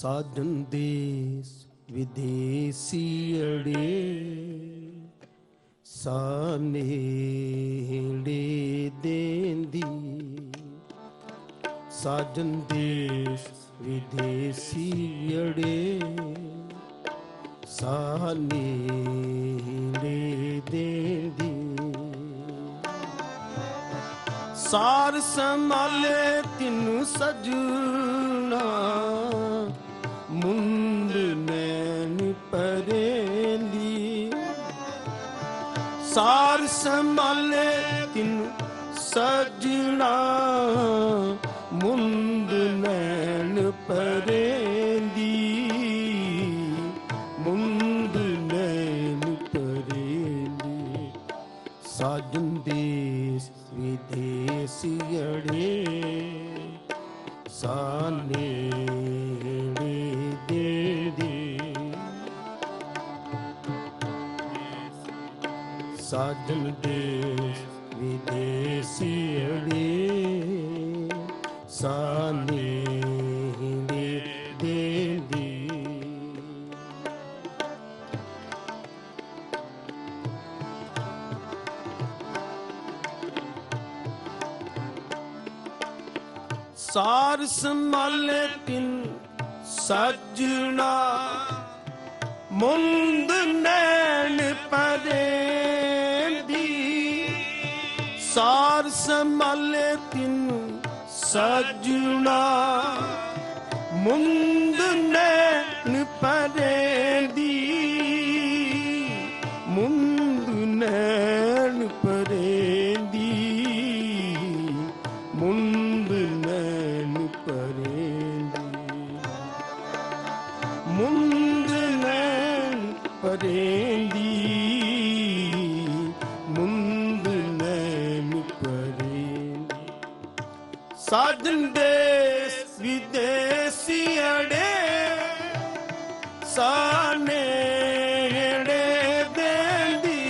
ਸਾਜਨ ਦੇਸ ਵਿਦੇਸੀੜੇ ਸਾਨੇੜੇ ਦੇਂਦੀ ਸਾਜਨ ਦੇਸ ਵਿਦੇਸੀੜੇ ਸਾਨੇੜੇ ਦੇਂਦੀ ਸਾਰ ਸੰਭਾਲੇ ਤਿੰਨ ਸਜਣਾ ਮੁੰਡ ਨੈਣ ਪਰੇਂਦੀ ਸਾਰ ਸੰਭਾਲੇ ਤਿੰਨ ਸਜਣਾ ਮੁੰਡ ਨੈਣ ਪਰੇਂਦੀ ਮੁੰਡ ਨੈਣ ਪਰੇਂਦੀ ਸਾਜਨ ਦੇਸ ਵਿਦੇਸੀੜੇ ਸਾਨੇੜੇ ਦੇਂਦੀ ਸਾਜਨ ਦੇਸ ਵਿਦੇਸੀੜੇ ਸਾਨੇੜੇ ਦੇਂਦੀ ਸਾਰ ਸੰਭਾਲੇ ਤਿੰਨ ਸਜਣਾ ਮੁੰਦ ਨੈਣ ਪਰੇਂਦੀ ਸਾਰ ਸੰਭਾਲੇ ਤਿੰਨ ਸਜਣਾ ਮੁੰਦ ਨੈਣ ਪਰੇਂਦੀ ਮੁੰਦ ਨੈਣ ਪਰੇਂਦੀ ਮੁੰਦ ਨੈਣ ਪਰੇਂਦੀ ਮੁੰਦ ਨੈਣ ਪਰੇਂਦੀ ਮੁੰਦ ਨੈਣ ਪਰੇਂਦੀ ਸਾਜਨ ਦੇਸ ਵਿਦੇਸੀੜੇ ਸਾਨੇੜੇ ਦੇਂਦੀ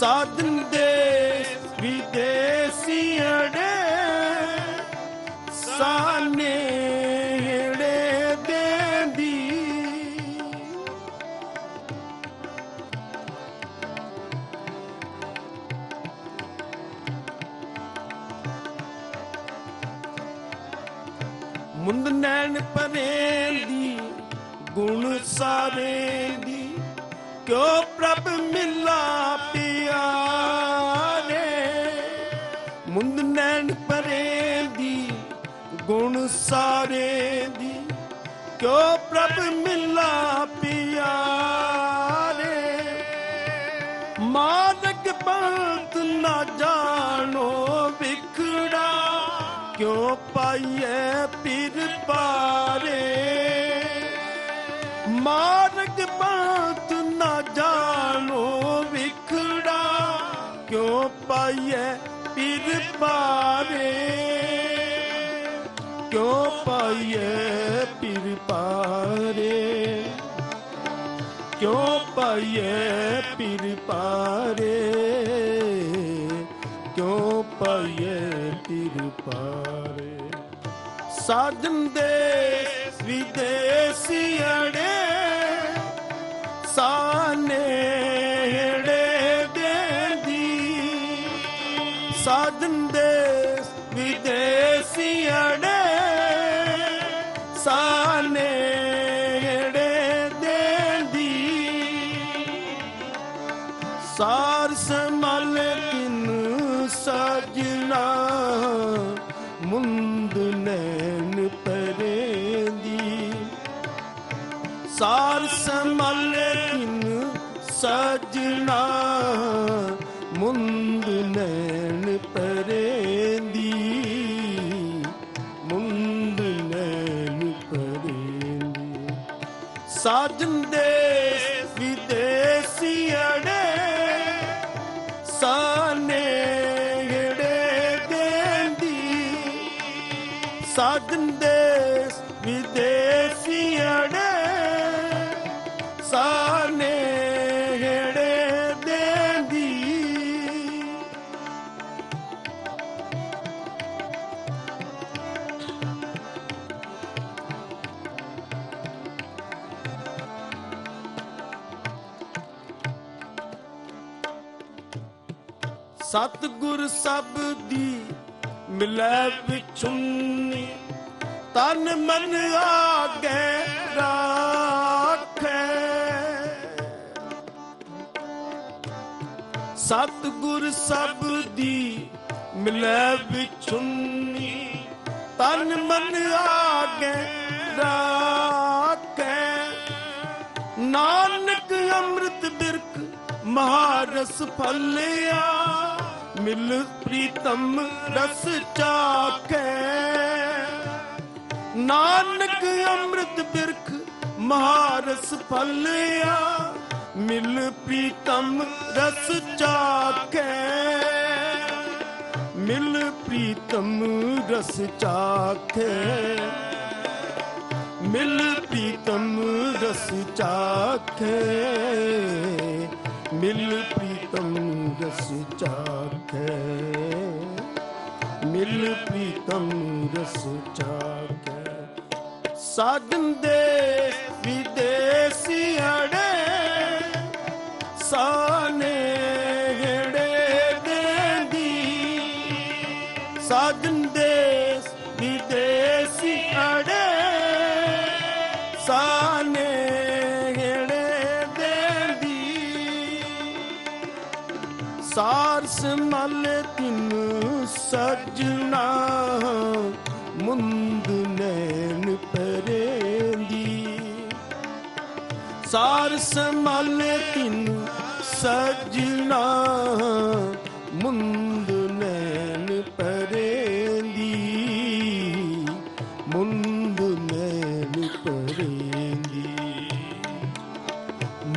ਸਾਜਨ ਦੇਸ ਵਿਦੇਸੀੜੇ ਸਾਨੇੜੇ ਦੇਂਦੀ ਮੁੰਦ ਨੈਣ ਪਰੇਂਦੀ ਗੁਣ ਸਾਰੇਂਦੀ ਕਿਉ ਪ੍ਰਭ ਮਿਲਾ ਪਿਆਰੇ ਮੁੰਦ ਨੈਣ ਪਰੇਂਦੀ ਗੁਣ ਸਾਰੇਂਦੀ ਕਿਉ ਪ੍ਰਭ ਮਿਲਾ ਪਿਆਰੇ ਮਾਰਗ ਪੰਥ ਨਾ ਜਾਣੋ ਵਿਖੜਾ ਕਿਉ ਪਾਈਐ ਪਿਰ ਪਾਰੇ ਮਾਰਗ ਪੰਥ ਨਾ ਜਾਣੋ ਵਿਖੜਾ ਕਿਉ ਪਾਈਐ ਪਿਰ ਪਾਰੇ ਕਿਉ ਪਾਈਐ ਪਿਰ ਪਾਰੇ ਕਿਉ ਪਾਈਐ ਪਿਰ ਪਾਰੇ ਕਿਉ ਪਾਈਐ ਪਿਰ ਪਾਰੇ ਸਾਜਨ ਦੇਸ ਵਿਦੇਸੀੜੇ ਸਾਨੇੜੇ ਦੇਂਦੀ ਸਾਜਨ ਦੇਸ ਵਿਦੇਸੀੜੇ ਸਾਨੇੜੇ ਦੇਂਦੀ ਸਾਰ ਸੰਭਾਲੇ ਤਿੰਨ ਸਜਣਾ ਮੁੰਦ ਨੈਣ ਪਰੇਂਦੀ ਸਾਰ ਸੰਭਾਲੇ ਤਿੰਨ ਸਜਣਾ ਮੁੰਦ ਨੈਣ ਪਰੇਂਦੀ ਮੁੰਦ ਨੈਣ ਪਰੇਂਦੀ ਸਾਜਨ ਦੇਸ ਵਿਦੇਸੀੜੇ ਸਾਨੇੜੇ ਦੇਂਦੀ ਸਾਜਨ ਦੇਸ ਵਿਦੇਸੀੜੇ ਸਾਨੇੜੇ ਦੇਂਦੀ ਸਤਿਗੁਰ ਸਭ ਦੀ ਮਿਲੈ ਵਿਛੁੰਨੀ ਤਨ ਮਨ ਆਗੇ ਰਾਖੈ ਸਤਿਗੁਰ ਸਭ ਦੀ ਮਿਲੈ ਵਿਛੁੰਨੀ ਤਨ ਮਨ ਆਗੇ ਰਾਖੈ ਨਾਨਕ ਅੰਮ੍ਰਿਤ ਬਿਰਖ ਮਹਾਰਸ ਫਲਿਆ ਮਿਲ ਪ੍ਰੀਤਮ ਰਸ ਚਾਖੈ ਨਾਨਕ ਅੰਮ੍ਰਿਤ ਬਿਰਖ ਮਹਾਰਸ ਫਲਿਆ ਮਿਲ ਪ੍ਰੀਤਮ ਰਸ ਚਾਖੈ ਮਿਲ ਪ੍ਰੀਤਮ ਰਸ ਚਾਖੈ ਮਿਲ ਪ੍ਰੀਤਮ ਰਸ ਚਾਖੈ ਮਿਲ ਪ੍ਰੀਤਮ ਰਸ ਚਾਖੈ ਮਿਲ ਪ੍ਰੀਤਮ ਰਸ ਚਾਖੈ ਸਾਜਨ ਦੇਸ ਵਿਦੇਸੀ ਅੜੇ ਸਾਨੇ ਹੜੇ ਦੇਂਦੀ ਸਾਜਨ ਦੇਸ ਵਿਦੇਸੀ ਅੜੇ ਸਾਨੇ ਹੜੇ ਦੇਂਦੀ ਸਾਰ ਸਮਲ ਤਿਨ ਸਜਣਾ ਮੁੰਦ ਨੈਣ ਪਰੇਂਦੀ ਸਾਰ ਸਮਲ ਤਿਨ ਸਜਣਾ ਮੁੰਦ ਨੈਣ ਪਰੇਂਦੀ ਮੁੰਦ ਨੈਣ ਪਰੇਂਦੀ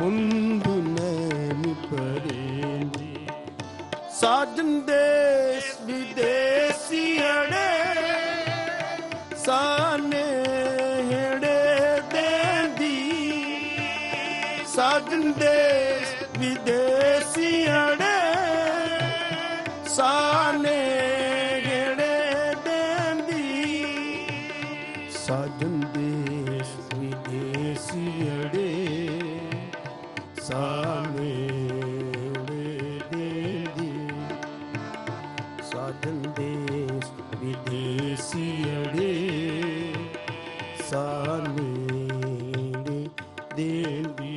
ਮੁੰਦ ਨੈਣ ਪਰੇਂਦੀ ਸਾਜਨ ਦੇਸ ਵਿਦੇਸੀ ਅੜੇ ਸਾਨੇ ਹੜੇ ਦੇਂਦੀ ਸਾਜਨ ਦੇਸ ਵਿਦੇਸੀ ਅੜੇ ਸਾਨੇ ਹੜੇ ਦੇਂਦੀ ਸਾਜਨ ਦੇਸ ਵਿਦੇਸੀ ਅੜੇ ਸਾਨੇ ਸਾਜਨ ਦੇਸ ਵਿਦੇਸੀ ਅੜੇ ਸਾਨੇ ਦੇਂਦੀ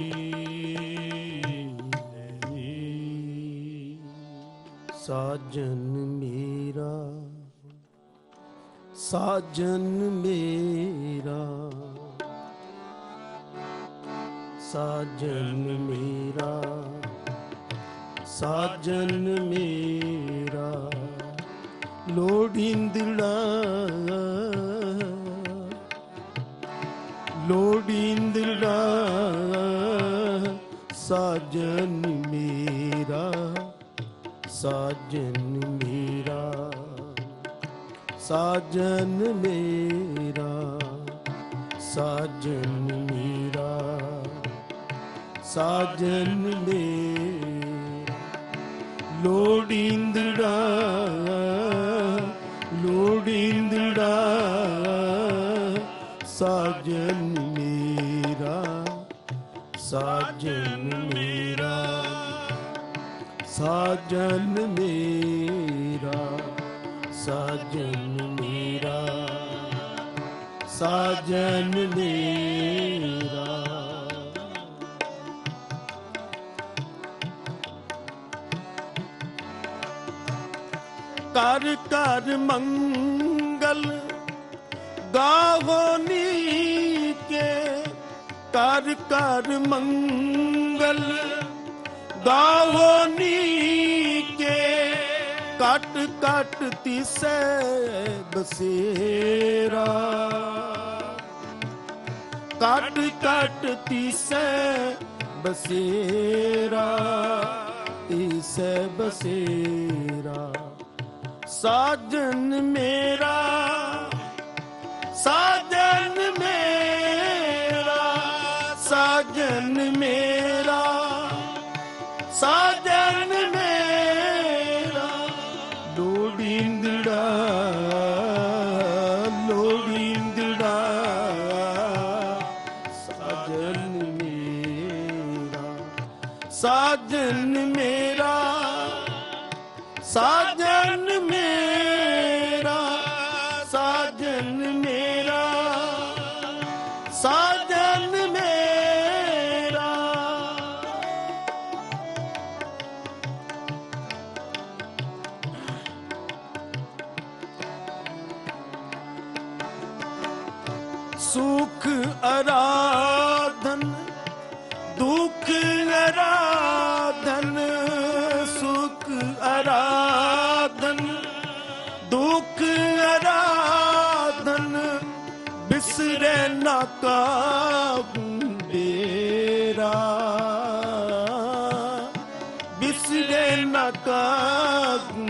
ਸਾਜਨ ਮੇਰਾ ਸਾਜਨ ਮੇਰਾ ਸਾਜਨ ਮੇਰਾ ਸਾਜਨ ਮੇਰਾ ਲੋੜੀਂਦੜਾ ਲੋੜੀਂਦੜਾ ਸਾਜਨ ਮੇਰਾ ਸਾਜਨ ਮੇਰਾ ਸਾਜਨ ਮੇਰਾ ਸਾਜਨ ਮੇਰਾ ਸਾਜਨ ਮੇਰਾ ਲੋੜੀਂਦੜਾ ਲੋੜੀਂਦੜਾ ਸਾਜਨ ਮੇਰਾ ਸਾਜਨ ਮੇਰਾ ਸਾਜਨ ਮੇਰਾ ਸਾਜਨ ਮੇਰਾ ਸਾਜਨ ਮੇਰਾ ਕਰ ਕਰ ਮੰਗਲ ਗਾਵੋ ਨੀਕੇ ਕਰ ਕਰ ਮੰਗਲ ਗਾਵੋ ਨੀਕੇ ਕਟ ਕਟ ਤਿਸੈ ਬਸੇਰਾ ਕਟ ਕਟ ਤਿਸੈ ਬਸੇਰਾ ਤਿਸੈ ਬਸੇਰਾ ਸਾਜਨ ਮੇਰਾ ਸਾਜਨ ਮੇਰਾ ਸਾਜਨ ਮੇਰਾ ਸਾਜਨ ਮੇਰਾ ਲੋੜੀਂਦੜਾ ਲੋੜੀਂਦੜਾ ਸਾਜਨ ਮੇਰਾ ਸਾਜਨ ਮੇਰਾ साजन मेरा, साजन मेरा, साजन मेरा। सुख आराधन दुख आराधन, सुख आराधन दुख आराधन, बिसरे ना काबू बेरा, बिसरे ना काबू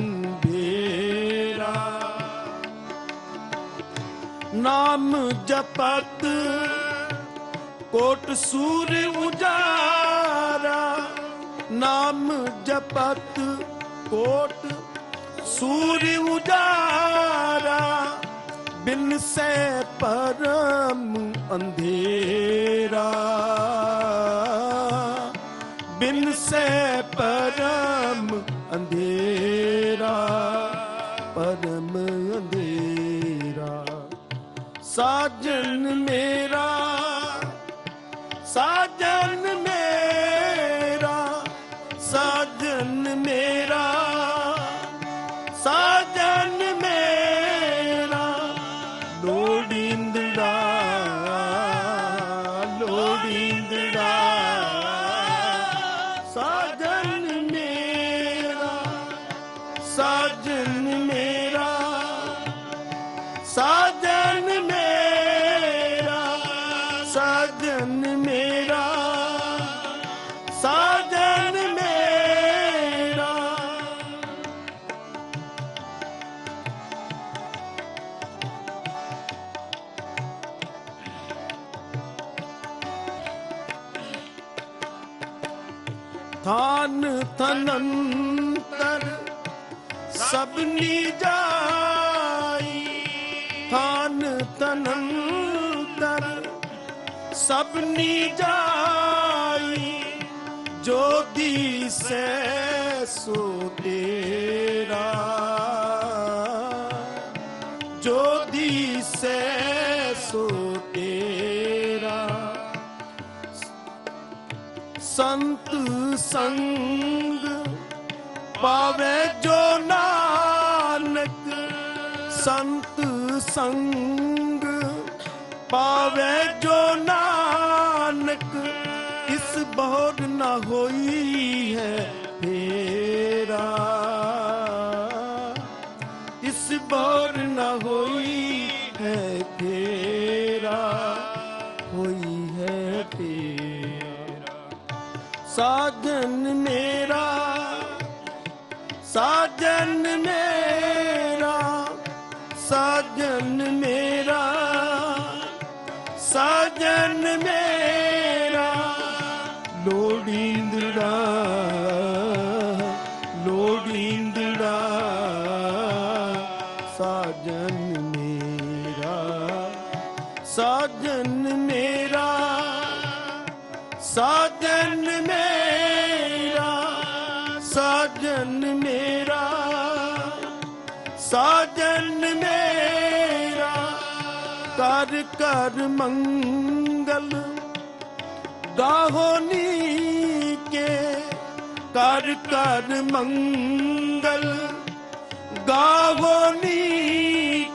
बेरा। नाम जपत कोट सूर्य उजारा, नाम जपत कोट सूर्य उजारा, बिन से परम अंधेरा, बिन से परम अंधेरा, परम अंधेरा। साजन मेरा, साजन मेरा, साजन मेरा, साजन मेरा। लोड़ींदड़ा, लोड़ींदड़ा, साजन मेरा, साजन मेरा, साजन मेरा, साजन मेरा, साजन मेरा। थान थनंतर सबनी जाई, थान तनंतर सबनी जाई, जोगी से सो तेरा, जोगी से सो तेरा। संत संग पावे जो नानक, संत संग पावे जो नानक, इस बहुर न होई है फेरा, इस बहुर न होई है फेरा, होई है फेरा। साजन मेरा, साजन मेरा, साजन मेरा, साजन मेरा। लोड़ींदड़ा, लोड़ींदड़ा, साजन मेरा, साजन मेरा, साजन मेरा, साजन मेरा, साजन मेरा। कर कर मंगल गाहोनी के, कर कर मंगल गाहोनी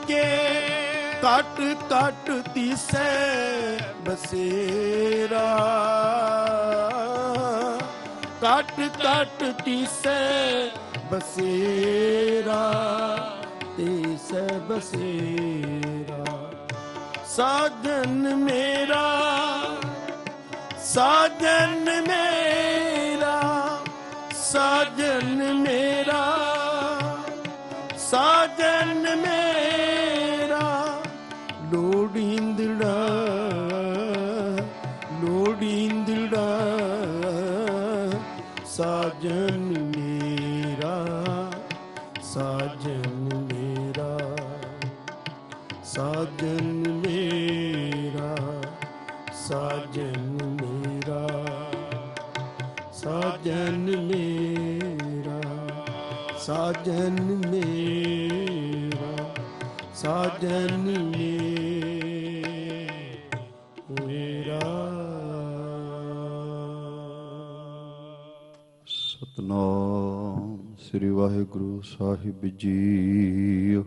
के, काट काट तीसे बसेरा, काट काट तीसे बसेरा, तीसे बसेरा। साजन मेरा, साजन मेरा, साजन मेरा, साजन मेरा। लोड़ींदड़ा, लोड़ींदड़ा, साजन मेरा, साजन मेरा, साजन मेरा, साजन मेरा, साजन मेरा, ਸਾਜਨ ਮੇਰਾ ਸਾਜਨ ਮੇਰਾ। ਸਤਨਾਮ ਸ੍ਰੀ ਵਾਹਿਗੁਰੂ ਸਾਹਿਬ ਜੀ।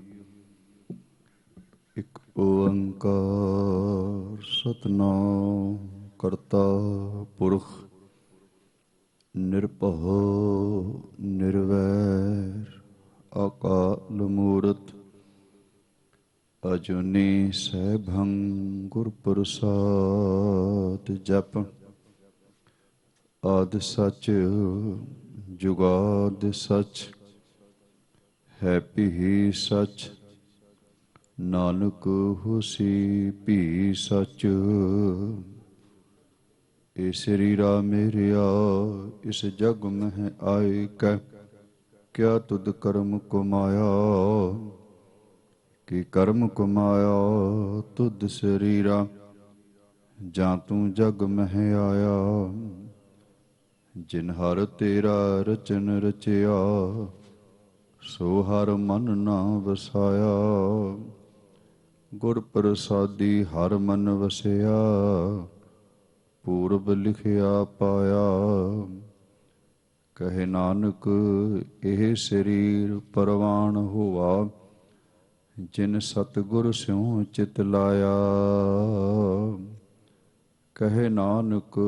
ਇੱਕ ਓੰਕਾਰ ਸਤਨਾਮ ਕਰਤਾ ਪੁਰਖ ਨਿਰਭਉ ਨਿਰਵੈਰ ਅਕਾਲ ਮੂਰਤ ਅਜੂਨੀ ਸੈਭੰ ਗੁਰ ਪ੍ਰਸਾਦ। ਜਪ ਆਦਿ ਸਚ ਜੁਗਾਦਿ ਸਚ ਹੈ ਭੀ ਸਚ ਨਾਨਕ ਹੋਸੀ ਭੀ ਸਚ। ਏ ਸਰੀਰਾ ਮੇਰਿਆ ਇਸ ਜਗ ਮਹਿ ਆਏ ਕੈ ਕਿਆ ਤੁਧ ਕਰਮ ਕਮਾਇਆ। ਕਿ ਕਰਮ ਕਮਾਇਆ ਤੁਧ ਸਰੀਰਾ ਜਾਂ ਤੂੰ ਜਗ ਮਹਿ ਆਇਆ। ਜਿਨ ਹਰ ਤੇਰਾ ਰਚਨ ਰਚਿਆ ਸੋ ਹਰ ਮਨ ਨਾ ਵਸਾਇਆ। ਗੁਰ ਪ੍ਰਸਾਦੀ ਹਰ ਮਨ ਵਸਿਆ ਪੂਰਬ ਲਿਖਿਆ ਪਾਇਆ। ਕਹੇ ਨਾਨਕ ਇਹ ਸਰੀਰ ਪਰਵਾਨ ਹੋਆ ਜਿਨ ਸਤਿਗੁਰ ਸਿਉ ਚਿਤ ਲਾਇਆ। ਕਹੇ ਨਾਨਕ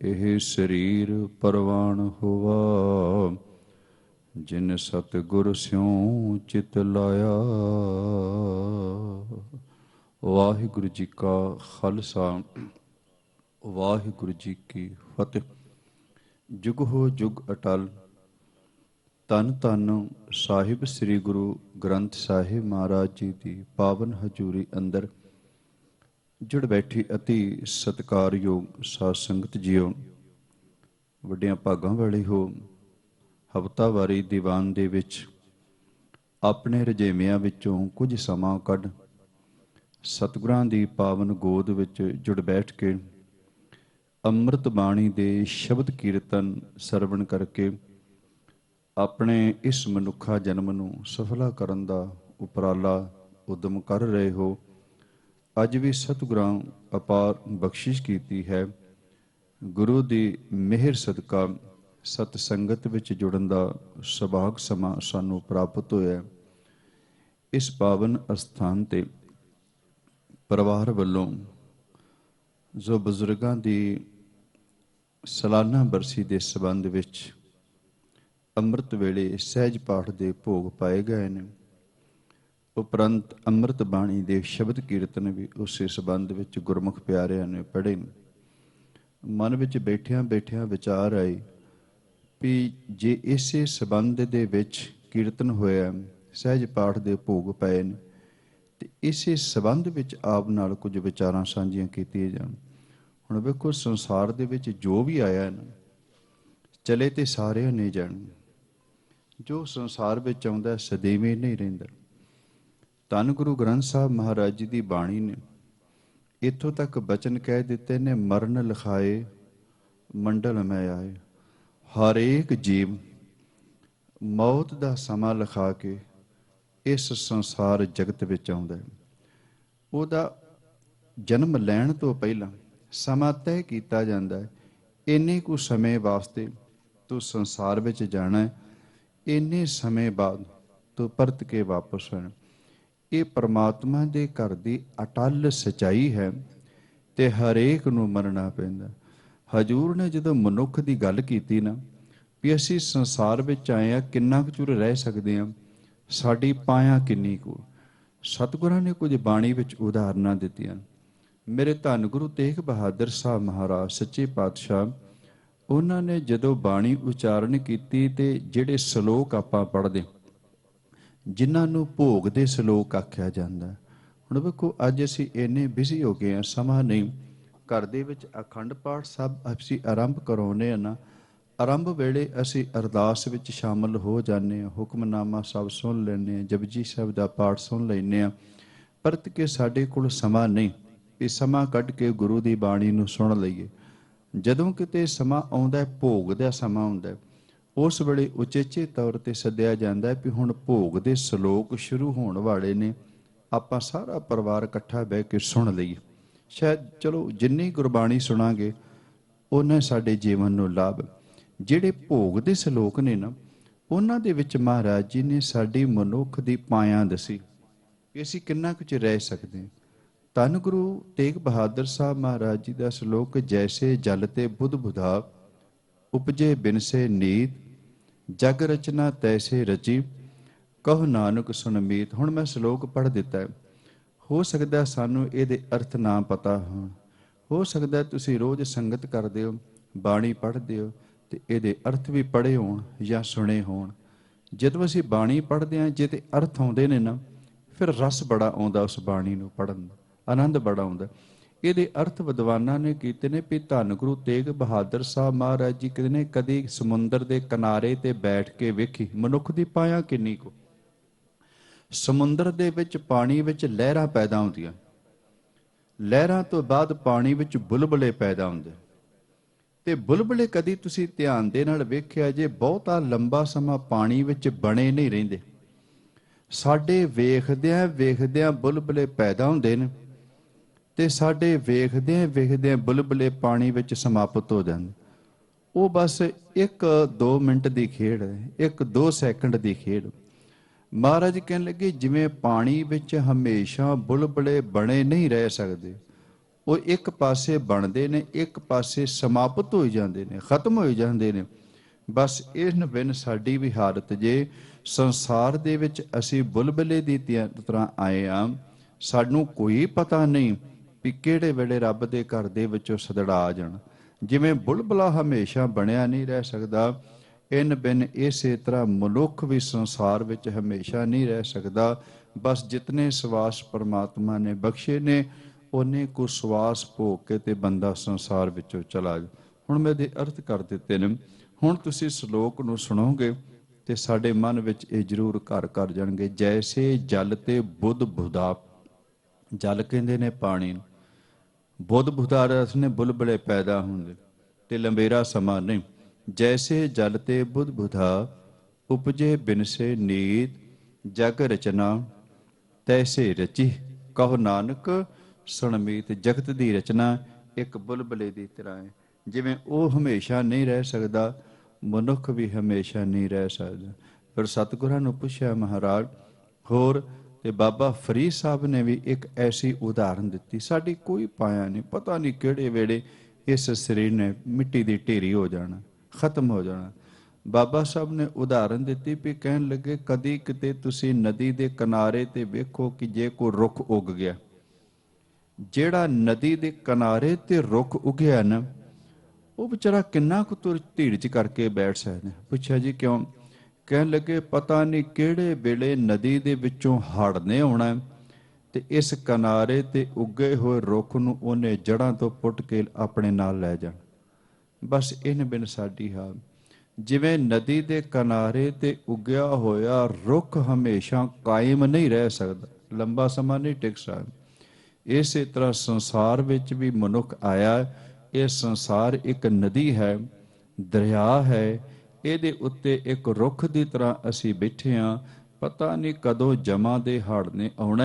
ਇਹ ਸਰੀਰ ਪਰਵਾਨ ਹੋਆ ਜਿਨ ਸਤਿਗੁਰ ਸਿਉ ਚਿਤ ਲਾਇਆ। ਵਾਹਿਗੁਰੂ ਜੀ ਕਾ ਖਾਲਸਾ ਵਾਹਿਗੁਰੂ ਜੀ ਕੀ ਫਤਿਹ। ਜੁਗ ਹੋ ਜੁਗ ਅਟਲ। ਧੰਨ ਧੰਨ ਸਾਹਿਬ ਸ੍ਰੀ ਗੁਰੂ ਗ੍ਰੰਥ ਸਾਹਿਬ ਮਹਾਰਾਜ ਜੀ ਦੀ ਪਾਵਨ ਹਜ਼ੂਰੀ ਅੰਦਰ ਜੁੜ ਬੈਠੀ ਅਤੀ ਸਤਿਕਾਰਯੋਗ ਸਾਧ ਸੰਗਤ ਜੀਓ, ਵੱਡਿਆਂ ਭਾਗਾਂ ਵਾਲੇ ਹੋ। ਹਫ਼ਤਾਵਾਰੀ ਦੀਵਾਨ ਦੇ ਵਿੱਚ ਆਪਣੇ ਰਜੇਵਿਆਂ ਵਿੱਚੋਂ ਕੁਝ ਸਮਾਂ ਕੱਢ ਸਤਿਗੁਰਾਂ ਦੀ ਪਾਵਨ ਗੋਦ ਵਿੱਚ ਜੁੜ ਬੈਠ ਕੇ ਅੰਮ੍ਰਿਤ ਬਾਣੀ ਦੇ ਸ਼ਬਦ ਕੀਰਤਨ ਸਰਵਣ ਕਰਕੇ ਆਪਣੇ ਇਸ ਮਨੁੱਖਾ ਜਨਮ ਨੂੰ ਸਫਲਾ ਕਰਨ ਦਾ ਉਪਰਾਲਾ ਉਦਮ ਕਰ ਰਹੇ ਹੋ। ਅੱਜ ਵੀ ਸਤਿਗੁਰਾਂ ਅਪਾਰ ਬਖਸ਼ਿਸ਼ ਕੀਤੀ ਹੈ। ਗੁਰੂ ਦੀ ਮਿਹਰ ਸਦਕਾ ਸਤ ਸੰਗਤ ਵਿੱਚ ਜੁੜਨ ਦਾ ਸੁਭਾਗ ਸਮਾਂ ਸਾਨੂੰ ਪ੍ਰਾਪਤ ਹੋਇਆ। ਇਸ ਪਾਵਨ ਅਸਥਾਨ ਤੇ ਪਰਿਵਾਰ ਵੱਲੋਂ ਜੋ ਬਜ਼ੁਰਗਾਂ ਦੀ ਸਾਲਾਨਾ ਬਰਸੀ ਦੇ ਸੰਬੰਧ ਵਿੱਚ ਅੰਮ੍ਰਿਤ ਵੇਲੇ ਸਹਿਜ ਪਾਠ ਦੇ ਭੋਗ ਪਾਏ ਗਏ ਨੇ। ਉਪਰੰਤ ਅੰਮ੍ਰਿਤ ਬਾਣੀ ਦੇ ਸ਼ਬਦ ਕੀਰਤਨ ਵੀ ਉਸੇ ਸੰਬੰਧ ਵਿੱਚ ਗੁਰਮੁਖ ਪਿਆਰਿਆਂ ਨੇ ਪੜ੍ਹੇ ਨੇ। ਮਨ ਵਿੱਚ ਬੈਠਿਆਂ ਬੈਠਿਆਂ ਵਿਚਾਰ ਆਏ ਵੀ ਜੇ ਇਸੇ ਸੰਬੰਧ ਦੇ ਵਿੱਚ ਕੀਰਤਨ ਹੋਇਆ, ਸਹਿਜ ਪਾਠ ਦੇ ਭੋਗ ਪਏ ਨੇ, ਤੇ ਇਸੇ ਸੰਬੰਧ ਵਿੱਚ ਆਪ ਨਾਲ ਕੁਝ ਵਿਚਾਰਾਂ ਸਾਂਝੀਆਂ ਕੀਤੀਆਂ ਜਾਣ। ਹੁਣ ਵੇਖੋ, ਸੰਸਾਰ ਦੇ ਵਿੱਚ ਜੋ ਵੀ ਆਇਆ ਨਾ, ਚਲੇ ਤੇ ਸਾਰਿਆਂ ਨੇ ਜਾਣ। ਜੋ ਸੰਸਾਰ ਵਿੱਚ ਆਉਂਦਾ ਸਦੀਵੇਂ ਨਹੀਂ ਰਹਿੰਦਾ। ਧੰਨ ਗੁਰੂ ਗ੍ਰੰਥ ਸਾਹਿਬ ਮਹਾਰਾਜ ਜੀ ਦੀ ਬਾਣੀ ਨੇ ਇੱਥੋਂ ਤੱਕ ਬਚਨ ਕਹਿ ਦਿੱਤੇ ਨੇ, ਮਰਨ ਲਿਖਾਏ ਮੰਡਲ ਮੈਂ ਆਏ। ਹਰੇਕ ਜੀਵ ਮੌਤ ਦਾ ਸਮਾਂ ਲਿਖਾ ਕੇ ਇਸ ਸੰਸਾਰ ਜਗਤ ਵਿੱਚ ਆਉਂਦਾ ਹੈ। ਉਹਦਾ ਜਨਮ ਲੈਣ ਤੋਂ ਪਹਿਲਾਂ ਸਮਾਂ ਤੈਅ ਕੀਤਾ ਜਾਂਦਾ ਹੈ। ਇੰਨੇ ਕੁ ਸਮੇਂ ਵਾਸਤੇ ਤੂੰ ਸੰਸਾਰ ਵਿੱਚ ਜਾਣਾ ਹੈ, ਇੰਨੇ ਸਮੇਂ ਬਾਅਦ ਤੂੰ ਪਰਤ ਕੇ ਵਾਪਸ ਆਣਾ। ਇਹ ਪਰਮਾਤਮਾ ਦੇ ਘਰ ਦੀ ਅਟੱਲ ਸੱਚਾਈ ਹੈ ਤੇ ਹਰੇਕ ਨੂੰ ਮੰਨਣਾ ਪੈਂਦਾ। ਹਜ਼ੂਰ ਨੇ ਜਦੋਂ ਮਨੁੱਖ ਦੀ ਗੱਲ ਕੀਤੀ ਨਾ ਵੀ ਅਸੀਂ ਸੰਸਾਰ ਵਿੱਚ ਆਏ ਹਾਂ, ਕਿੰਨਾ ਕੁ ਚਿਰ ਰਹਿ ਸਕਦੇ ਹਾਂ, ਸਾਡੀ ਪਾਇਆ ਕਿੰਨੀ ਕੁ। ਸਤਿਗੁਰਾਂ ਨੇ ਕੁਝ ਬਾਣੀ ਵਿੱਚ ਉਦਾਹਰਨਾਂ ਦਿੱਤੀਆਂ। ਮੇਰੇ ਧੰਨ ਗੁਰੂ ਤੇਗ ਬਹਾਦਰ ਸਾਹਿਬ ਮਹਾਰਾਜ ਸੱਚੇ ਪਾਤਸ਼ਾਹ, ਉਹਨਾਂ ਨੇ ਜਦੋਂ ਬਾਣੀ ਉਚਾਰਨ ਕੀਤੀ ਤੇ ਜਿਹੜੇ ਸ਼ਲੋਕ ਆਪਾਂ ਪੜ੍ਹਦੇ, ਜਿਨ੍ਹਾਂ ਨੂੰ ਭੋਗ ਦੇ ਸ਼ਲੋਕ ਆਖਿਆ ਜਾਂਦਾ। ਹੁਣ ਵੇਖੋ, ਅੱਜ ਅਸੀਂ ਇੰਨੇ ਬਿਜ਼ੀ ਹੋ ਗਏ ਹਾਂ, ਸਮਾਂ ਨਹੀਂ। ਘਰ ਦੇ ਵਿੱਚ ਅਖੰਡ ਪਾਠ ਸਭ ਅਸੀਂ ਆਰੰਭ ਕਰਾਉਂਦੇ ਹਾਂ ਨਾ, ਆਰੰਭ ਵੇਲੇ ਅਸੀਂ ਅਰਦਾਸ ਵਿੱਚ ਸ਼ਾਮਲ ਹੋ ਜਾਂਦੇ ਹਾਂ, ਹੁਕਮਨਾਮਾ ਸਭ ਸੁਣ ਲੈਂਦੇ ਹਾਂ, ਜਪਜੀ ਸਾਹਿਬ ਦਾ ਪਾਠ ਸੁਣ ਲੈਂਦੇ ਹਾਂ। ਪਰਤ ਕੇ ਸਾਡੇ ਕੋਲ ਸਮਾਂ ਨਹੀਂ ਵੀ ਸਮਾਂ ਕੱਢ ਕੇ ਗੁਰੂ ਦੀ ਬਾਣੀ ਨੂੰ ਸੁਣ ਲਈਏ। ਜਦੋਂ ਕਿਤੇ ਸਮਾਂ ਆਉਂਦਾ, ਭੋਗ ਦਾ ਸਮਾਂ ਆਉਂਦਾ, ਉਸ ਵੇਲੇ ਉਚੇਚੇ ਤੌਰ ਤੇ ਸੱਦਿਆ ਜਾਂਦਾ ਹੈ ਵੀ ਹੁਣ ਭੋਗ ਦੇ ਸ਼ਲੋਕ ਸ਼ੁਰੂ ਹੋਣ ਵਾਲੇ ਨੇ, ਆਪਾਂ ਸਾਰਾ ਪਰਿਵਾਰ ਇਕੱਠਾ ਬਹਿ ਕੇ ਸੁਣ ਲਈਏ। ਸ਼ਾਇਦ ਚਲੋ ਜਿੰਨੀ ਗੁਰਬਾਣੀ ਸੁਣਾਂਗੇ ਉਹਨਾਂ ਸਾਡੇ ਜੀਵਨ ਨੂੰ ਲਾਭ। ਜਿਹੜੇ ਭੋਗ ਦੇ ਸ਼ਲੋਕ ਨੇ ਨਾ, ਉਹਨਾਂ ਦੇ ਵਿੱਚ ਮਹਾਰਾਜ ਜੀ ਨੇ ਸਾਡੀ ਮਨੁੱਖ ਦੀ ਪਾਇਆਂ ਦੱਸੀ ਕਿ ਅਸੀਂ ਕਿੰਨਾ ਕੁਝ ਰਹਿ ਸਕਦੇ ਹਾਂ। ਧੰਨ ਗੁਰੂ ਤੇਗ ਬਹਾਦਰ ਸਾਹਿਬ ਮਹਾਰਾਜ ਜੀ ਦਾ ਸ਼ਲੋਕ, ਜੈਸੇ ਜਲ ਤੇ ਬੁੱਧ ਬੁਧਾ ਉਪਜੇ ਬਿਨਸੇ ਨੀਤ, ਜਗ ਰਚਨਾ ਤੈਸੇ ਰਚੀ, ਕਹੁ ਨਾਨਕ ਸੁਣ ਮੀਤ। ਹੁਣ ਮੈਂ ਸ਼ਲੋਕ ਪੜ੍ਹ ਦਿੱਤਾ ਹੈ, ਹੋ ਸਕਦਾ ਸਾਨੂੰ ਇਹਦੇ ਅਰਥ ਨਾ ਪਤਾ ਹੋਣ, ਹੋ ਸਕਦਾ ਤੁਸੀਂ ਰੋਜ਼ ਸੰਗਤ ਕਰਦੇ ਹੋ, ਬਾਣੀ ਪੜ੍ਹਦੇ ਹੋ ਤੇ ਇਹਦੇ ਅਰਥ ਵੀ ਪੜ੍ਹੇ ਹੋਣ ਜਾਂ ਸੁਣੇ ਹੋਣ। ਜਦੋਂ ਅਸੀਂ ਬਾਣੀ ਪੜ੍ਹਦੇ ਹਾਂ, ਜੇ ਤੇ ਅਰਥ ਆਉਂਦੇ ਨੇ ਨਾ, ਫਿਰ ਰਸ ਬੜਾ ਆਉਂਦਾ ਉਸ ਬਾਣੀ ਨੂੰ ਪੜ੍ਹਨ ਦਾ, ਆਨੰਦ ਬੜਾ ਆਉਂਦਾ। ਇਹਦੇ ਅਰਥ ਵਿਦਵਾਨਾਂ ਨੇ ਕੀਤੇ ਨੇ ਵੀ ਧੰਨ ਗੁਰੂ ਤੇਗ ਬਹਾਦਰ ਸਾਹਿਬ ਮਹਾਰਾਜ ਜੀ ਕਹਿੰਦੇ ਨੇ, ਕਦੀ ਸਮੁੰਦਰ ਦੇ ਕਿਨਾਰੇ ਤੇ ਬੈਠ ਕੇ ਵੇਖੀ ਮਨੁੱਖ ਦੀ ਪਾਇਆ ਕਿੰਨੀ ਕੁ। ਸਮੁੰਦਰ ਦੇ ਵਿੱਚ ਪਾਣੀ ਵਿੱਚ ਲਹਿਰਾਂ ਪੈਦਾ ਹੁੰਦੀਆਂ, ਲਹਿਰਾਂ ਤੋਂ ਬਾਅਦ ਪਾਣੀ ਵਿੱਚ ਬੁਲਬੁਲੇ ਪੈਦਾ ਹੁੰਦੇ, ਤੇ ਬੁਲਬੁਲੇ ਕਦੀ ਤੁਸੀਂ ਧਿਆਨ ਦੇ ਨਾਲ ਵੇਖਿਆ ਜੇ ਬਹੁਤਾ ਲੰਬਾ ਸਮਾਂ ਪਾਣੀ ਵਿੱਚ ਬਣੇ ਨਹੀਂ ਰਹਿੰਦੇ। ਸਾਡੇ ਵੇਖਦਿਆਂ ਬੁਲਬੁਲੇ ਪੈਦਾ ਹੁੰਦੇ ਨੇ ਤੇ ਸਾਡੇ ਵੇਖਦਿਆਂ ਬੁਲਬੁਲੇ ਪਾਣੀ ਵਿੱਚ ਸਮਾਪਤ ਹੋ ਜਾਂਦੇ। ਉਹ ਬਸ 1-2 ਮਿੰਟ ਦੀ ਖੇਡ ਹੈ, 1-2 ਸੈਕਿੰਡ ਦੀ ਖੇਡ। ਮਹਾਰਾਜ ਕਹਿਣ ਲੱਗੇ, ਜਿਵੇਂ ਪਾਣੀ ਵਿੱਚ ਹਮੇਸ਼ਾ ਬੁਲਬੁਲੇ ਬਣੇ ਨਹੀਂ ਰਹਿ ਸਕਦੇ, ਉਹ ਇੱਕ ਪਾਸੇ ਬਣਦੇ ਨੇ, ਇੱਕ ਪਾਸੇ ਸਮਾਪਤ ਹੋ ਜਾਂਦੇ ਨੇ, ਖਤਮ ਹੋ ਜਾਂਦੇ ਨੇ। ਬਸ ਇਹਨ ਬਿਨ ਸਾਡੀ ਵੀ ਹਾਲਤ ਜੇ ਸੰਸਾਰ ਦੇ ਵਿੱਚ ਅਸੀਂ ਬੁਲਬੁਲੇ ਦੀ ਤਰ੍ਹਾਂ ਆਏ ਆ। ਸਾਨੂੰ ਕੋਈ ਪਤਾ ਨਹੀਂ ਵੀ ਕਿਹੜੇ ਵੇਲੇ ਰੱਬ ਦੇ ਘਰ ਦੇ ਵਿੱਚੋਂ ਸਦੜਾ ਆ ਜਾਣ। ਜਿਵੇਂ ਬੁਲਬੁਲਾ ਹਮੇਸ਼ਾ ਬਣਿਆ ਨਹੀਂ ਰਹਿ ਸਕਦਾ, ਇਨ ਬਿਨ ਇਸੇ ਤਰ੍ਹਾਂ ਮਨੁੱਖ ਵੀ ਸੰਸਾਰ ਵਿੱਚ ਹਮੇਸ਼ਾ ਨਹੀਂ ਰਹਿ ਸਕਦਾ। ਬਸ ਜਿਤਨੇ ਸਵਾਸ ਪਰਮਾਤਮਾ ਨੇ ਬਖਸ਼ੇ ਨੇ, ਉਹਨੇ ਕੋ ਸਵਾਸ ਭੋਗ ਕੇ ਤੇ ਬੰਦਾ ਸੰਸਾਰ ਵਿੱਚੋਂ ਚਲਾ ਜਾ। ਹੁਣ ਮੈਂ ਇਹਦੇ ਅਰਥ ਕਰ ਦਿੱਤੇ ਨੇ। ਹੁਣ ਤੁਸੀਂ ਸ਼ਲੋਕ ਨੂੰ ਸੁਣੋਗੇ ਤੇ ਸਾਡੇ ਮਨ ਵਿੱਚ ਇਹ ਜ਼ਰੂਰ ਘਰ ਕਰ ਜਾਣਗੇ। ਜੈਸੇ ਜਲ ਤੇ ਬੁੱਧ ਬੁਧਾ, ਜਲ ਕਹਿੰਦੇ ਨੇ ਪਾਣੀ ਨੂੰ, ਬੁੱਧ ਬੁਧਾ ਰਸ ਨੇ ਬੁਲਬੁਲੇ ਪੈਦਾ ਹੁੰਦੇ ਤੇ ਲੰਬੇਰਾ ਸਮਾਂ ਨਹੀਂ। ਜੈਸੇ ਜਲ ਤੇ ਬੁੱਧ ਬੁਧਾ ਉਪਜੇ ਬਿਨਸੇ ਨੀਤ, ਜਗ ਰਚਨਾ ਤੈਸੇ ਰਚੀ, ਕਹੋ ਨਾਨਕ ਸੁਣ ਮੀਤ। ਜਗਤ ਦੀ ਰਚਨਾ ਇੱਕ ਬੁਲਬੁਲੇ ਦੀ ਤਰ੍ਹਾਂ ਹੈ। ਜਿਵੇਂ ਉਹ ਹਮੇਸ਼ਾ ਨਹੀਂ ਰਹਿ ਸਕਦਾ, ਮਨੁੱਖ ਵੀ ਹਮੇਸ਼ਾ ਨਹੀਂ ਰਹਿ ਸਕਦਾ। ਫਿਰ ਸਤਿਗੁਰਾਂ ਨੂੰ ਪੁੱਛਿਆ ਮਹਾਰਾਜ ਹੋਰ, ਤੇ ਬਾਬਾ ਫਰੀਦ ਸਾਹਿਬ ਨੇ ਵੀ ਇੱਕ ਐਸੀ ਉਦਾਹਰਨ ਦਿੱਤੀ। ਸਾਡੀ ਕੋਈ ਪਾਇਆ ਨਹੀਂ, ਪਤਾ ਨਹੀਂ ਕਿਹੜੇ ਵੇਲੇ ਇਸ ਸਰੀਰ ਨੇ ਮਿੱਟੀ ਦੀ ਢੇਰੀ ਹੋ ਜਾਣਾ, ਖਤਮ ਹੋ ਜਾਣਾ। ਬਾਬਾ ਸਾਹਿਬ ਨੇ ਉਦਾਹਰਨ ਦਿੱਤੀ ਵੀ ਕਹਿਣ ਲੱਗੇ, ਕਦੀ ਕਿਤੇ ਤੁਸੀਂ ਨਦੀ ਦੇ ਕਿਨਾਰੇ ਤੇ ਵੇਖੋ ਕਿ ਜੇ ਕੋਈ ਰੁੱਖ ਉੱਗ ਗਿਆ, ਜਿਹੜਾ ਨਦੀ ਦੇ ਕਿਨਾਰੇ ਤੇ ਰੁੱਖ ਉੱਗਿਆ ਨਾ, ਉਹ ਵਿਚਾਰਾ ਕਿੰਨਾ ਕੁ ਤੁਰ ਧੀਰਜ ਕਰਕੇ ਬੈਠ ਸਕਦਾ। ਪੁੱਛਿਆ ਜੀ ਕਿਉਂ? ਕਹਿਣ ਲੱਗੇ, ਪਤਾ ਨਹੀਂ ਕਿਹੜੇ ਵੇਲੇ ਨਦੀ ਦੇ ਵਿੱਚੋਂ ਹੜ੍ਹ ਨੇ ਆਉਣਾ ਤੇ ਇਸ ਕਿਨਾਰੇ ਤੇ ਉੱਗੇ ਹੋਏ ਰੁੱਖ ਨੂੰ ਉਹਨੇ ਜੜ੍ਹਾਂ ਤੋਂ ਪੁੱਟ ਕੇ ਆਪਣੇ ਨਾਲ ਲੈ ਜਾਣ। ਬਸ ਇਹਨ ਬਿਨ ਸਾਡੀ ਹਾਲ। ਜਿਵੇਂ ਨਦੀ ਦੇ ਕਿਨਾਰੇ ਤੇ ਉੱਗਿਆ ਹੋਇਆ ਰੁੱਖ ਹਮੇਸ਼ਾ ਕਾਇਮ ਨਹੀਂ ਰਹਿ ਸਕਦਾ, ਲੰਬਾ ਸਮਾਂ ਨਹੀਂ ਟਿਕ ਸਕਦਾ, ਇਸੇ ਤਰ੍ਹਾਂ ਸੰਸਾਰ ਵਿੱਚ ਵੀ ਮਨੁੱਖ ਆਇਆ। ਇਹ ਸੰਸਾਰ ਇੱਕ ਨਦੀ ਹੈ, ਦਰਿਆ ਹੈ, ਇਹਦੇ ਉੱਤੇ ਇੱਕ ਰੁੱਖ ਦੀ ਤਰ੍ਹਾਂ ਅਸੀਂ ਬੈਠੇ ਹਾਂ। ਪਤਾ ਨਹੀਂ ਕਦੋਂ ਜਮਾਂ ਦੇ ਹੜ੍ਹ ਨੇ ਆਉਣਾ,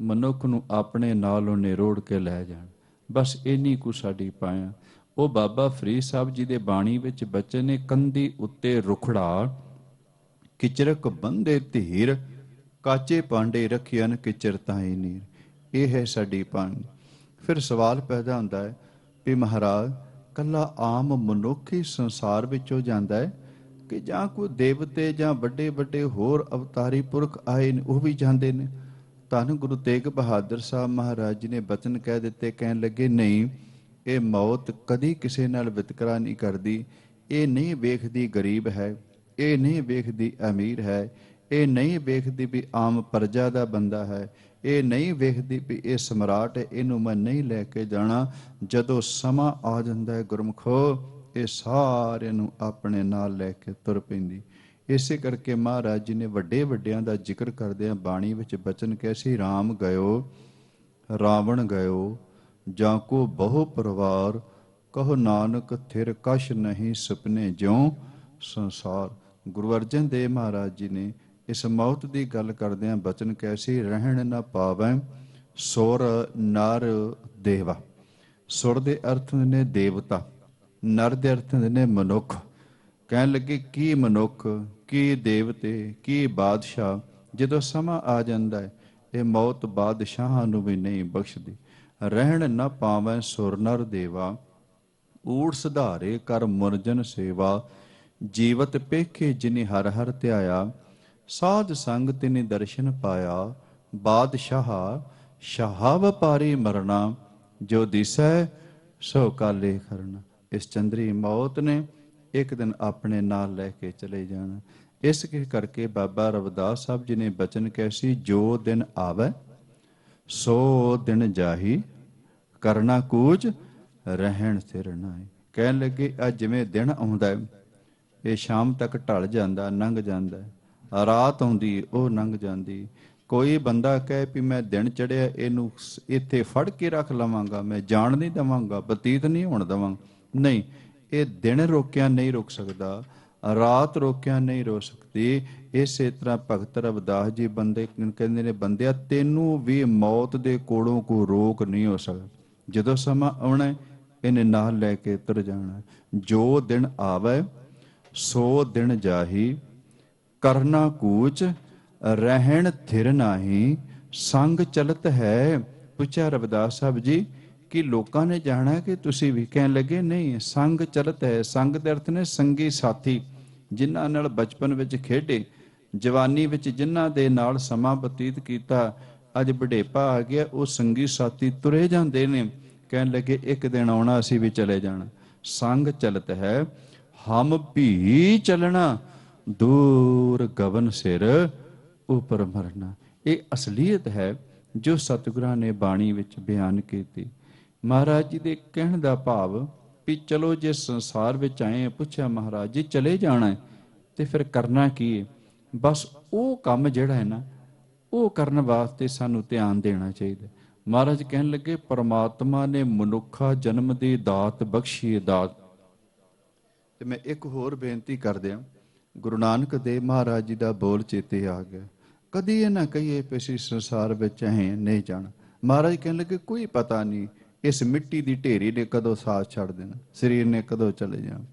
ਮਨੁੱਖ ਨੂੰ ਆਪਣੇ ਨਾਲ ਉਹਨੇ ਰੋੜ ਕੇ ਲੈ ਜਾਣ। ਬਸ ਇੰਨੀ ਕੁ ਸਾਡੀ ਪਾਇਆ। ਉਹ ਬਾਬਾ ਫਰੀਦ ਸਾਹਿਬ ਜੀ ਦੇ ਬਾਣੀ ਵਿੱਚ ਬਚਨ ਨੇ, ਕੰਧੀ ਉੱਤੇ ਰੁਖੜਾ ਕਿਚਰਕ ਬੰਦੇ ਧੀਰ, ਕਾਚੇ ਪਾਂਡੇ ਰੱਖਿਆਨ ਕਿਚਰ ਤਾਈ ਨੀਰ। ਇਹ ਹੈ ਸਾਡੀ ਪਾਣੀ। ਫਿਰ ਸਵਾਲ ਪੈਦਾ ਹੁੰਦਾ ਹੈ ਵੀ ਮਹਾਰਾਜ ਕੱਲਾ ਆਮ ਮਨੁੱਖ ਹੀ ਸੰਸਾਰ ਵਿੱਚੋਂ ਜਾਂਦਾ ਹੈ ਕਿ ਜਾਂ ਕੋਈ ਦੇਵਤੇ ਜਾਂ ਵੱਡੇ ਵੱਡੇ ਹੋਰ ਅਵਤਾਰੀ ਪੁਰਖ ਆਏ ਨੇ ਉਹ ਵੀ ਜਾਂਦੇ ਨੇ? ਧੰਨ ਗੁਰੂ ਤੇਗ ਬਹਾਦਰ ਸਾਹਿਬ ਮਹਾਰਾਜ ਜੀ ਨੇ ਬਚਨ ਕਹਿ ਦਿੱਤੇ। ਕਹਿਣ ਲੱਗੇ, ਨਹੀਂ, ਇਹ ਮੌਤ ਕਦੀ ਕਿਸੇ ਨਾਲ ਵਿਤਕਰਾ ਨਹੀਂ ਕਰਦੀ। ਇਹ ਨਹੀਂ ਵੇਖਦੀ ਗਰੀਬ ਹੈ, ਇਹ ਨਹੀਂ ਵੇਖਦੀ ਅਮੀਰ ਹੈ, ਇਹ ਨਹੀਂ ਵੇਖਦੀ ਵੀ ਆਮ ਪ੍ਰਜਾ ਦਾ ਬੰਦਾ ਹੈ, ਇਹ ਨਹੀਂ ਵੇਖਦੀ ਵੀ ਇਹ ਸਮਰਾਟ ਹੈ, ਇਹਨੂੰ ਮੈਂ ਨਹੀਂ ਲੈ ਕੇ ਜਾਣਾ। ਜਦੋਂ ਸਮਾਂ ਆ ਜਾਂਦਾ ਹੈ ਗੁਰਮੁਖੋ, ਇਹ ਸਾਰਿਆਂ ਨੂੰ ਆਪਣੇ ਨਾਲ ਲੈ ਕੇ ਤੁਰ ਪੈਂਦੀ। ਇਸੇ ਕਰਕੇ ਮਹਾਰਾਜ ਜੀ ਨੇ ਵੱਡੇ ਵੱਡਿਆਂ ਦਾ ਜ਼ਿਕਰ ਕਰਦਿਆਂ ਬਾਣੀ ਵਿੱਚ ਬਚਨ ਕਹੇ ਸੀ, ਰਾਮ ਗਇਓ ਰਾਵਣ ਗਇਓ, ਜਾਂ ਕੋ ਬਹੁ ਪਰਿਵਾਰ, ਕਹੋ ਨਾਨਕ ਥਿਰ ਕਛ ਨਹੀਂ ਸੁਪਨੇ ਜਿਉ, ਸੰਸਾਰ। ਗੁਰੂ ਅਰਜਨ ਦੇਵ ਮਹਾਰਾਜ ਜੀ ਨੇ ਇਸ ਮੌਤ ਦੀ ਗੱਲ ਕਰਦਿਆਂ ਬਚਨ ਕੈਸੀ, ਰਹਿਣ ਨਾ ਪਾਵੈ ਸੁਰ ਨਰ ਦੇਵਾ। ਸੁਰ ਦੇ ਅਰਥ ਹੁੰਦੇ ਨੇ ਦੇਵਤਾ, ਨਰ ਦੇ ਅਰਥ ਹੁੰਦੇ ਨੇ ਮਨੁੱਖ। ਕਹਿਣ ਲੱਗੇ ਕੀ ਮਨੁੱਖ, ਕੀ ਦੇਵਤੇ, ਕੀ ਬਾਦਸ਼ਾਹ। ਜਦੋਂ ਸਮਾਂ ਆ ਜਾਂਦਾ ਹੈ ਇਹ ਮੌਤ ਬਾਦਸ਼ਾਹਾਂ ਨੂੰ ਵੀ ਨਹੀਂ ਬਖਸ਼ਦੀ। ਰਹਿਣ ਨਾ ਪਾਵੈ ਸੁਰ ਨਰ ਦੇਵਾ, ਊੜ ਸੁਧਾਰੇ ਕਰ ਮੁਰਜਨ ਸੇਵਾ। ਜੀਵਤ ਪੇਖੇ ਜਿਨੇ ਹਰ ਹਰ ਧਿਆਇਆ, ਸਾਧ ਸੰਗ ਤਿਨੇ ਦਰਸ਼ਨ ਪਾਇਆ। ਬਾਦਸ਼ਾਹ ਸ਼ਾਹ ਵਪਾਰੀ ਮਰਨਾ, ਜੋ ਦਿਸੈ ਸੋ ਕਾਲੇ ਕਰਨਾ। ਇਸ ਚੰਦਰੀ ਮੌਤ ਨੇ ਇੱਕ ਦਿਨ ਆਪਣੇ ਨਾਲ ਲੈ ਕੇ ਚਲੇ ਜਾਣਾ। ਇਸ ਕਰਕੇ ਬਾਬਾ ਰਵਿਦਾਸ ਸਾਹਿਬ ਜੀ ਨੇ ਬਚਨ ਕੈਸੀ, ਜੋ ਦਿਨ ਆਵੈ ਸੋ ਦਿਨ ਜਾਹੀ, ਕਰਨਾ ਕੂਚ ਰਹਿਣ ਸਿਰ ਨਾਹੀ। ਕਹਿਣ ਲੱਗੇ ਅੱਜ ਜਿਵੇਂ ਦਿਨ ਆਉਂਦਾ ਹੈ ਇਹ ਸ਼ਾਮ ਤੱਕ ਢਲ ਜਾਂਦਾ, ਲੰਘ ਜਾਂਦਾ। ਰਾਤ ਆਉਂਦੀ ਉਹ ਲੰਘ ਜਾਂਦੀ। ਕੋਈ ਬੰਦਾ ਕਹੇ ਵੀ ਮੈਂ ਦਿਨ ਚੜਿਆ ਇਹਨੂੰ ਇੱਥੇ ਫੜ ਕੇ ਰੱਖ ਲਵਾਂਗਾ, ਮੈਂ ਜਾਣ ਨਹੀਂ ਦੇਵਾਂਗਾ, ਬਤੀਤ ਨਹੀਂ ਹੋਣ ਦੇਵਾਂਗਾ, ਨਹੀਂ। ਇਹ ਦਿਨ ਰੋਕਿਆ ਨਹੀਂ ਰੁਕ ਸਕਦਾ, ਰਾਤ ਰੋਕਿਆ ਨਹੀਂ ਰੋ ਸਕਦੀ। ਇਸੇ ਤਰ੍ਹਾਂ ਭਗਤ ਰਵਿਦਾਸ ਜੀ ਬੰਦੇ ਕਹਿੰਦੇ ਨੇ, ਬੰਦਿਆ ਤੈਨੂੰ ਵੀ ਮੌਤ ਦੇ ਕੋਲੋਂ ਕੋਈ ਰੋਕ ਨਹੀਂ ਹੋ ਸਕਦਾ। ਜਦੋਂ ਸਮਾਂ ਆਉਣਾ ਇਹਨੇ ਨਾਲ ਲੈ ਕੇ ਤੁਰ ਜਾਣਾ। ਜੋ ਦਿਨ ਆਵੇ ਸੋ ਦਿਨ ਜਾਹੀ, ਕਰਨਾ ਕੂਚ ਰਹਿਣ ਥਿਰ ਨਾਹੀ। ਸੰਗ ਚਲਤ ਹੈ। ਪੁੱਛਿਆ ਰਵਿਦਾਸ ਸਾਹਿਬ ਜੀ ਕਿ ਲੋਕਾਂ ਨੇ ਜਾਣਾ ਕਿ ਤੁਸੀਂ ਵੀ? ਕਹਿਣ ਲੱਗੇ ਨਹੀਂ, ਸੰਗ ਚਲਤ ਹੈ। ਸੰਗ ਦੇ ਅਰਥ ਨੇ ਸੰਗੀ ਸਾਥੀ, ਜਿਨ੍ਹਾਂ ਨਾਲ ਬਚਪਨ ਵਿੱਚ ਖੇਡੇ, ਜਵਾਨੀ ਵਿੱਚ ਜਿਨ੍ਹਾਂ ਦੇ ਨਾਲ ਸਮਾਂ ਬਤੀਤ ਕੀਤਾ, ਅੱਜ ਬੁਢੇਪਾ ਆ ਗਿਆ, ਉਹ ਸੰਗੀ ਸਾਥੀ ਤੁਰੇ ਜਾਂਦੇ ਨੇ। ਕਹਿਣ ਲੱਗੇ ਇੱਕ ਦਿਨ ਆਉਣਾ ਅਸੀਂ ਵੀ ਚਲੇ ਜਾਣਾ। ਸੰਗ ਚਲਤ ਹੈ ਹਮ ਵੀ ਚੱਲਣਾ, ਦੂਰ ਗਗਨ ਸਿਰ ਉਪਰ ਮਰਨਾ। ਇਹ ਅਸਲੀਅਤ ਹੈ ਜੋ ਸਤਿਗੁਰਾਂ ਨੇ ਬਾਣੀ ਵਿੱਚ ਬਿਆਨ ਕੀਤੀ। ਮਹਾਰਾਜ ਜੀ ਦੇ ਕਹਿਣ ਦਾ ਭਾਵ ਵੀ ਚਲੋ ਜੇ ਸੰਸਾਰ ਵਿੱਚ ਆਏ। ਪੁੱਛਿਆ ਮਹਾਰਾਜ ਜੀ ਚਲੇ ਜਾਣਾ ਹੈ ਤੇ ਫਿਰ ਕਰਨਾ ਕੀ ਹੈ? ਬਸ ਉਹ ਕੰਮ ਜਿਹੜਾ ਹੈ ਨਾ ਉਹ ਕਰਨ ਵਾਸਤੇ ਸਾਨੂੰ ਧਿਆਨ ਦੇਣਾ ਚਾਹੀਦਾ। ਮਹਾਰਾਜ ਕਹਿਣ ਲੱਗੇ ਪਰਮਾਤਮਾ ਨੇ ਮਨੁੱਖਾ ਜਨਮ ਦੀ ਦਾਤ ਬਖਸ਼ੀ ਦਾਤ। ਤੇ ਮੈਂ ਇੱਕ ਹੋਰ ਬੇਨਤੀ ਕਰਦਿਆਂ, ਗੁਰੂ ਨਾਨਕ ਦੇਵ ਮਹਾਰਾਜ ਜੀ ਦਾ ਬੋਲ ਚੇਤੇ ਆ ਗਿਆ। ਕਦੀ ਇਹ ਨਾ ਕਹੀਏ ਵੀ ਅਸੀਂ ਸੰਸਾਰ ਵਿੱਚ ਆਏ ਨਹੀਂ ਜਾਣਾ। ਮਹਾਰਾਜ ਕਹਿਣ ਲੱਗੇ ਕੋਈ ਪਤਾ ਨਹੀਂ ਇਸ ਮਿੱਟੀ ਦੀ ਢੇਰੀ ਨੇ ਕਦੋਂ ਸਾਥ ਛੱਡ ਦੇਣਾ, ਸਰੀਰ ਨੇ ਕਦੋਂ ਚਲੇ ਜਾਣਾ।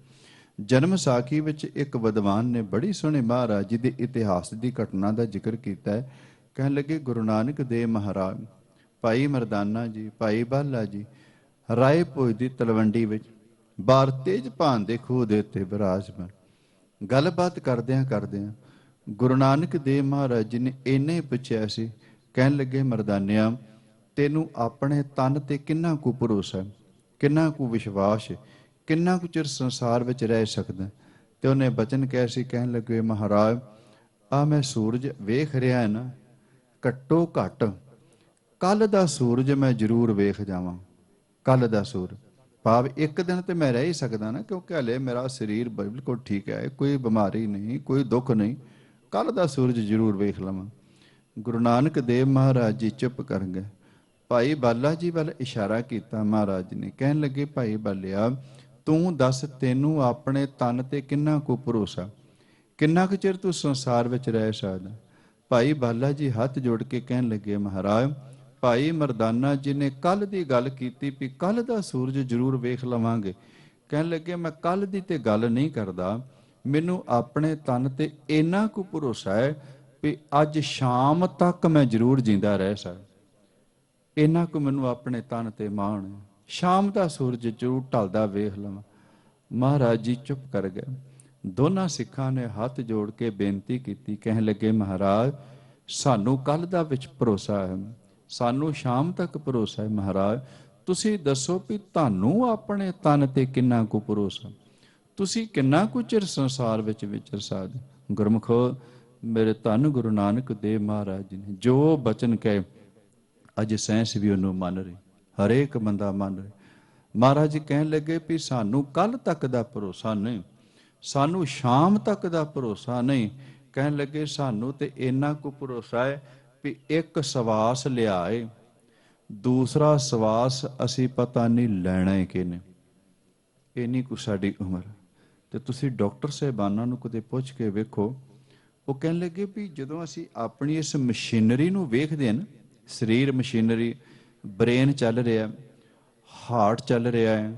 ਜਨਮ ਸਾਖੀ ਵਿੱਚ ਇੱਕ ਵਿਦਵਾਨ ਨੇ ਬੜੀ ਸੋਹਣੇ ਮਹਾਰਾਜ ਜੀ ਦੇ ਇਤਿਹਾਸ ਦੀ ਘਟਨਾ ਦਾ ਜ਼ਿਕਰ ਕੀਤਾ ਹੈ। ਕਹਿਣ ਲੱਗੇ ਗੁਰੂ ਨਾਨਕ ਦੇਵ ਮਹਾਰਾਜ, ਭਾਈ ਮਰਦਾਨਾ ਜੀ, ਭਾਈ ਬਾਲਾ ਜੀ ਰਾਏ ਭੋਜ ਦੀ ਤਲਵੰਡੀ ਵਿੱਚ ਬਾਰ ਤੇਜ ਭਾਨ ਦੇ ਖੂਹ ਦੇ ਉੱਤੇ ਬਿਰਾਜਮਾਨ। ਗੱਲਬਾਤ ਕਰਦਿਆਂ ਗੁਰੂ ਨਾਨਕ ਦੇਵ ਮਹਾਰਾਜ ਜੀ ਨੇ ਇੰਨੇ ਪੁੱਛਿਆ ਸੀ। ਕਹਿਣ ਲੱਗੇ ਮਰਦਾਨਿਆਂ, ਤੈਨੂੰ ਆਪਣੇ ਤਨ ਤੇ ਕਿੰਨਾ ਕੁ ਭਰੋਸਾ ਹੈ, ਕਿੰਨਾ ਕੁ ਵਿਸ਼ਵਾਸ ਹੈ, ਕਿੰਨਾ ਕੁ ਚਿਰ ਸੰਸਾਰ ਵਿੱਚ ਰਹਿ ਸਕਦਾ? ਤੇ ਉਹਨੇ ਬਚਨ ਕਿਹਾ ਸੀ। ਕਹਿਣ ਲੱਗੇ ਮਹਾਰਾਜ ਆ ਮੈਂ ਸੂਰਜ ਵੇਖ ਰਿਹਾ ਹੈ ਨਾ, ਘੱਟੋ ਘੱਟ ਕੱਲ ਦਾ ਸੂਰਜ ਮੈਂ ਜ਼ਰੂਰ ਵੇਖ ਜਾਵਾਂ। ਕੱਲ ਦਾ ਸੂਰਜ ਭਾਵ ਇੱਕ ਦਿਨ ਤੇ ਮੈਂ ਰਹਿ ਹੀ ਸਕਦਾ ਨਾ, ਕਿਉਂਕਿ ਹਲੇ ਮੇਰਾ ਸਰੀਰ ਬਿਲਕੁਲ ਠੀਕ ਹੈ, ਕੋਈ ਬਿਮਾਰੀ ਨਹੀਂ, ਕੋਈ ਦੁੱਖ ਨਹੀਂ। ਕੱਲ ਦਾ ਸੂਰਜ ਜ਼ਰੂਰ ਵੇਖ ਲਵਾਂ। ਗੁਰੂ ਨਾਨਕ ਦੇਵ ਮਹਾਰਾਜ ਜੀ ਚੁੱਪ ਕਰ ਗਏ। ਭਾਈ ਬਾਲਾ ਜੀ ਵੱਲ ਇਸ਼ਾਰਾ ਕੀਤਾ ਮਹਾਰਾਜ ਨੇ। ਕਹਿਣ ਲੱਗੇ ਭਾਈ ਬਾਲਿਆ, ਤੂੰ ਦੱਸ ਤੈਨੂੰ ਆਪਣੇ ਤਨ ਤੇ ਕਿੰਨਾ ਕੁ ਭਰੋਸਾ, ਕਿੰਨਾ ਕੁ ਚਿਰ ਤੂੰ ਸੰਸਾਰ ਵਿੱਚ ਰਹਿ ਸਕਦਾ? ਭਾਈ ਬਾਲਾ ਜੀ ਹੱਥ ਜੋੜ ਕੇ ਕਹਿਣ ਲੱਗੇ ਮਹਾਰਾਜ, ਭਾਈ ਮਰਦਾਨਾ ਜੀ ਨੇ ਕੱਲ ਦੀ ਗੱਲ ਕੀਤੀ ਵੀ ਕੱਲ ਦਾ ਸੂਰਜ ਜ਼ਰੂਰ ਵੇਖ ਲਵਾਂਗੇ। ਕਹਿਣ ਲੱਗੇ ਮੈਂ ਕੱਲ ਦੀ ਤੇ ਗੱਲ ਨਹੀਂ ਕਰਦਾ, ਮੈਨੂੰ ਆਪਣੇ ਤਨ ਤੇ ਇੰਨਾ ਕੁ ਭਰੋਸਾ ਹੈ ਵੀ ਅੱਜ ਸ਼ਾਮ ਤੱਕ ਮੈਂ ਜ਼ਰੂਰ ਜਿੰਦਾ ਰਹਿ ਸਕਦਾ। ਇੰਨਾ ਕੁ ਮੈਨੂੰ ਆਪਣੇ ਤਨ ਤੇ ਮਾਣ ਹੈ, ਸ਼ਾਮ ਦਾ ਸੂਰਜ ਜ਼ਰੂਰ ਢਲਦਾ ਵੇਖ ਲਵਾਂ। ਮਹਾਰਾਜ ਜੀ ਚੁੱਪ ਕਰ ਗਏ। ਦੋਨਾਂ ਸਿੱਖਾਂ ਨੇ ਹੱਥ ਜੋੜ ਕੇ ਬੇਨਤੀ ਕੀਤੀ। ਕਹਿਣ ਲੱਗੇ ਮਹਾਰਾਜ ਸਾਨੂੰ ਕੱਲ ਦਾ ਵਿੱਚ ਭਰੋਸਾ ਹੈ, ਸਾਨੂੰ ਸ਼ਾਮ ਤੱਕ ਭਰੋਸਾ ਹੈ। ਮਹਾਰਾਜ ਤੁਸੀਂ ਦੱਸੋ ਵੀ ਤੁਹਾਨੂੰ ਆਪਣੇ ਤਨ ਤੇ ਕਿੰਨਾ ਕੁ ਭਰੋਸਾ, ਤੁਸੀਂ ਕਿੰਨਾ ਕੁ ਚਿਰ ਸੰਸਾਰ ਵਿੱਚ ਵਿਚਰ ਸਕਦੇ? ਗੁਰਮੁਖੋ, ਮੇਰੇ ਧੰਨ ਗੁਰੂ ਨਾਨਕ ਦੇਵ ਮਹਾਰਾਜ ਜੀ ਨੇ ਜੋ ਬਚਨ ਕਹੇ ਅੱਜ ਸਾਇੰਸ ਵੀ ਉਹਨੂੰ ਮੰਨ ਰਹੀ, ਹਰੇਕ ਬੰਦਾ ਮੰਨ ਰਿਹਾ। ਮਹਾਰਾਜ ਜੀ ਕਹਿਣ ਲੱਗੇ ਵੀ ਸਾਨੂੰ ਕੱਲ ਤੱਕ ਦਾ ਭਰੋਸਾ ਨਹੀਂ, ਸਾਨੂੰ ਸ਼ਾਮ ਤੱਕ ਦਾ ਭਰੋਸਾ ਨਹੀਂ। ਕਹਿਣ ਲੱਗੇ ਸਾਨੂੰ ਤੇ ਇੰਨਾ ਕੁ ਭਰੋਸਾ ਹੈ ਵੀ ਇੱਕ ਸਵਾਸ ਲਿਆਏ, ਦੂਸਰਾ ਸਵਾਸ ਅਸੀਂ ਪਤਾ ਨਹੀਂ ਲੈਣਾ ਹੈ ਕਿ ਨਹੀਂ। ਇੰਨੀ ਕੁ ਸਾਡੀ ਉਮਰ। ਤੇ ਤੁਸੀਂ ਡਾਕਟਰ ਸਾਹਿਬਾਨਾਂ ਨੂੰ ਕਦੇ ਪੁੱਛ ਕੇ ਵੇਖੋ, ਉਹ ਕਹਿਣ ਲੱਗੇ ਵੀ ਜਦੋਂ ਅਸੀਂ ਆਪਣੀ ਇਸ ਮਸ਼ੀਨਰੀ ਨੂੰ ਵੇਖਦੇ ਹਾਂ ਨਾ, ਸਰੀਰ ਮਸ਼ੀਨਰੀ, ਬ੍ਰੇਨ ਚੱਲ ਰਿਹਾ, ਹਾਰਟ ਚੱਲ ਰਿਹਾ ਹੈ,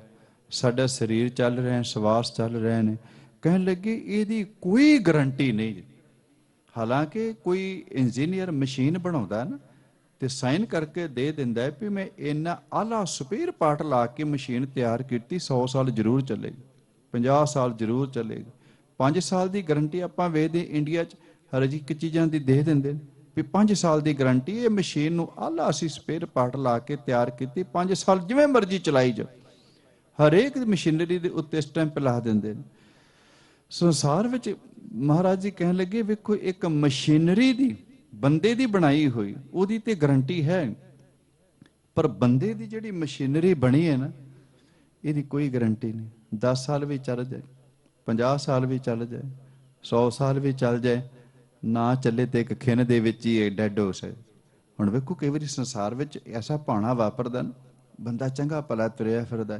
ਸਾਡਾ ਸਰੀਰ ਚੱਲ ਰਿਹਾ ਹੈ, ਸਵਾਸ ਚੱਲ ਰਹੇ ਨੇ, ਕਹਿਣ ਲੱਗੇ ਇਹਦੀ ਕੋਈ ਗਰੰਟੀ ਨਹੀਂ। ਹਾਲਾਂਕਿ ਕੋਈ ਇੰਜੀਨੀਅਰ ਮਸ਼ੀਨ ਬਣਾਉਂਦਾ ਨਾ ਤੇ ਸਾਈਨ ਕਰਕੇ ਦੇ ਦਿੰਦਾ ਹੈ ਵੀ ਮੈਂ ਇੰਨਾ ਆਲਾ ਸਪੇਅਰ ਪਾਰਟ ਲਾ ਕੇ ਮਸ਼ੀਨ ਤਿਆਰ ਕੀਤੀ, 100 ਸਾਲ ਜ਼ਰੂਰ ਚੱਲੇਗੀ, 50 ਸਾਲ ਜ਼ਰੂਰ ਚੱਲੇਗੀ। 5 ਸਾਲ ਦੀ ਗਰੰਟੀ ਆਪਾਂ ਵੇਖਦੇ ਇੰਡੀਆ 'ਚ ਹਰ ਇੱਕ ਚੀਜ਼ਾਂ ਦੀ ਦੇ ਦਿੰਦੇ ਨੇ ਵੀ 5 ਸਾਲ ਦੀ ਗਰੰਟੀ। ਇਹ ਮਸ਼ੀਨ ਨੂੰ ਆਲਾ ਅਸੀਂ ਸਪੇਅਰ ਪਾਰਟ ਲਾ ਕੇ ਤਿਆਰ ਕੀਤੀ, 5 ਸਾਲ ਜਿਵੇਂ ਮਰਜ਼ੀ ਚਲਾਈ ਜਾਓ। ਹਰੇਕ ਮਸ਼ੀਨਰੀ ਦੇ ਉੱਤੇ ਸਟੈਂਪ ਲਾ ਦਿੰਦੇ ਨੇ। ਸੰਸਾਰ ਵਿੱਚ ਮਹਾਰਾਜ ਜੀ ਕਹਿਣ ਲੱਗੇ ਵੇਖੋ, ਇੱਕ ਮਸ਼ੀਨਰੀ ਦੀ, ਬੰਦੇ ਦੀ ਬਣਾਈ ਹੋਈ, ਉਹਦੀ ਤੇ ਗਰੰਟੀ ਹੈ, ਪਰ ਬੰਦੇ ਦੀ ਜਿਹੜੀ ਮਸ਼ੀਨਰੀ ਬਣੀ ਹੈ ਨਾ, ਇਹਦੀ ਕੋਈ ਗਰੰਟੀ ਨਹੀਂ। 10 ਸਾਲ ਵੀ ਚੱਲ ਜਾਏ, 50 ਸਾਲ ਵੀ ਚੱਲ ਜਾਏ, 100 ਸਾਲ ਵੀ ਚੱਲ ਜਾਏ, ਨਾ ਚੱਲੇ ਤੇ ਇੱਕ ਖਿਣ ਦੇ ਵਿੱਚ ਹੀ ਡੈਡ ਹੋ ਸਕਦਾ। ਹੁਣ ਵੇਖੋ ਕਈ ਵਾਰੀ ਸੰਸਾਰ ਵਿੱਚ ਐਸਾ ਭਾਣਾ ਵਾਪਰਦਾ ਨਾ, ਬੰਦਾ ਚੰਗਾ ਭਲਾ ਤੁਰਿਆ ਫਿਰਦਾ,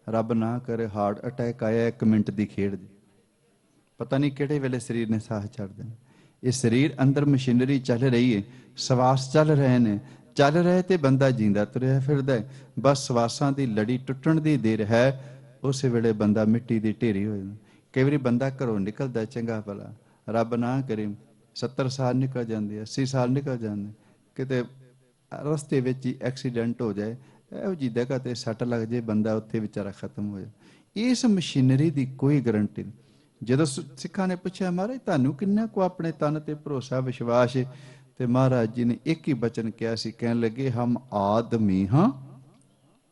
ਰੱਬ ਨਾ ਕਰੇ ਹਾਰਟ ਅਟੈਕ ਆਇਆ, 1 ਮਿੰਟ ਦੀ ਖੇਡ ਦੀ, ਪਤਾ ਨਹੀਂ ਕਿਹੜੇ ਵੇਲੇ ਸਰੀਰ ਨੇ ਸਾਹ ਛੱਡ ਦੇਣਾ। ਇਹ ਸਰੀਰ ਅੰਦਰ ਮਸ਼ੀਨਰੀ ਚੱਲ ਰਹੀ ਹੈ, ਸਵਾਸ ਚੱਲ ਰਹੇ ਨੇ, ਚੱਲ ਰਹੇ ਤੇ ਬੰਦਾ ਜਿੰਦਾ ਤੁਰਿਆ ਫਿਰਦਾ ਹੈ। ਬਸ ਸਵਾਸਾਂ ਦੀ ਲੜੀ ਟੁੱਟਣ ਦੀ ਦੇਰ ਹੈ, ਉਸੇ ਵੇਲੇ ਬੰਦਾ ਮਿੱਟੀ ਦੀ ਢੇਰੀ ਹੋ ਜਾਂਦਾ। ਕਈ ਵਾਰੀ ਬੰਦਾ ਘਰੋਂ ਨਿਕਲਦਾ ਚੰਗਾ ਭਲਾ, ਰੱਬ ਨਾ ਕਰੇ 70 ਸਾਲ ਨਿਕਲ ਜਾਂਦੇ, 80 ਸਾਲ ਨਿਕਲ ਜਾਂਦੇ, ਕਿਤੇ ਰਸਤੇ ਵਿੱਚ ਹੀ ਐਕਸੀਡੈਂਟ ਹੋ ਜਾਏ, ਇਹੋ ਜਿਹੀ ਜਗ੍ਹਾ ਤੇ ਸੱਟ ਲੱਗ ਜਾਏ, ਬੰਦਾ ਉੱਥੇ ਵਿਚਾਰਾ ਖਤਮ ਹੋ ਜਾਏ। ਇਸ ਮਸ਼ੀਨਰੀ ਦੀ ਕੋਈ ਗਰੰਟੀ ਨਹੀਂ। ਜਦੋਂ ਸਿੱਖਾਂ ਨੇ ਪੁੱਛਿਆ ਮਹਾਰਾਜ ਤੁਹਾਨੂੰ ਕਿੰਨਾ ਕੁ ਆਪਣੇ ਤਨ ਤੇ ਭਰੋਸਾ ਵਿਸ਼ਵਾਸ ਹੈ, ਤੇ ਮਹਾਰਾਜ ਜੀ ਨੇ ਇੱਕ ਹੀ ਬਚਨ ਕਿਹਾ ਸੀ, ਕਹਿਣ ਲੱਗੇ ਹਮ ਆਦਮੀ ਹਾਂ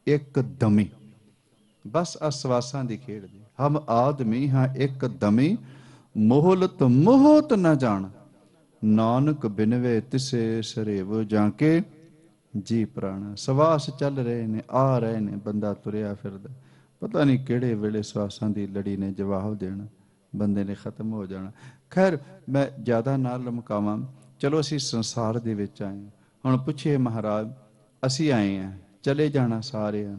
ਇੱਕ ਦਮੀ। ਬਸ ਅਸਵਾਸਾਂ ਦੀ ਖੇਡ ਜੀ, ਹਮ ਆਦਮੀ ਹਾਂ ਇੱਕ ਦਮੀ, ਮੋਹਲਤ ਮੋਹਤ ਨਾ ਜਾਣ, ਨਾਨਕ ਬਿਨਵੇ ਤਿਸੇ ਸਰੇਵ ਜਾਂ ਕੇ ਜੀ ਪ੍ਰਾਣਾ। ਸਵਾਸ ਚੱਲ ਰਹੇ ਨੇ, ਆ ਰਹੇ ਨੇ, ਬੰਦਾ ਤੁਰਿਆ ਫਿਰਦਾ, ਪਤਾ ਨਹੀਂ ਕਿਹੜੇ ਵੇਲੇ ਸਵਾਸਾਂ ਦੀ ਲੜੀ ਨੇ ਜਵਾਬ ਦੇਣਾ, ਬੰਦੇ ਨੇ ਖਤਮ ਹੋ ਜਾਣਾ। ਖੈਰ ਮੈਂ ਜ਼ਿਆਦਾ ਨਾ ਲਮਕਾਵਾਂ, ਚਲੋ ਅਸੀਂ ਸੰਸਾਰ ਦੇ ਵਿੱਚ ਆਏ। ਹੁਣ ਪੁੱਛੇ ਮਹਾਰਾਜ, ਅਸੀਂ ਆਏ ਹਾਂ, ਚਲੇ ਜਾਣਾ ਸਾਰੇ ਆ,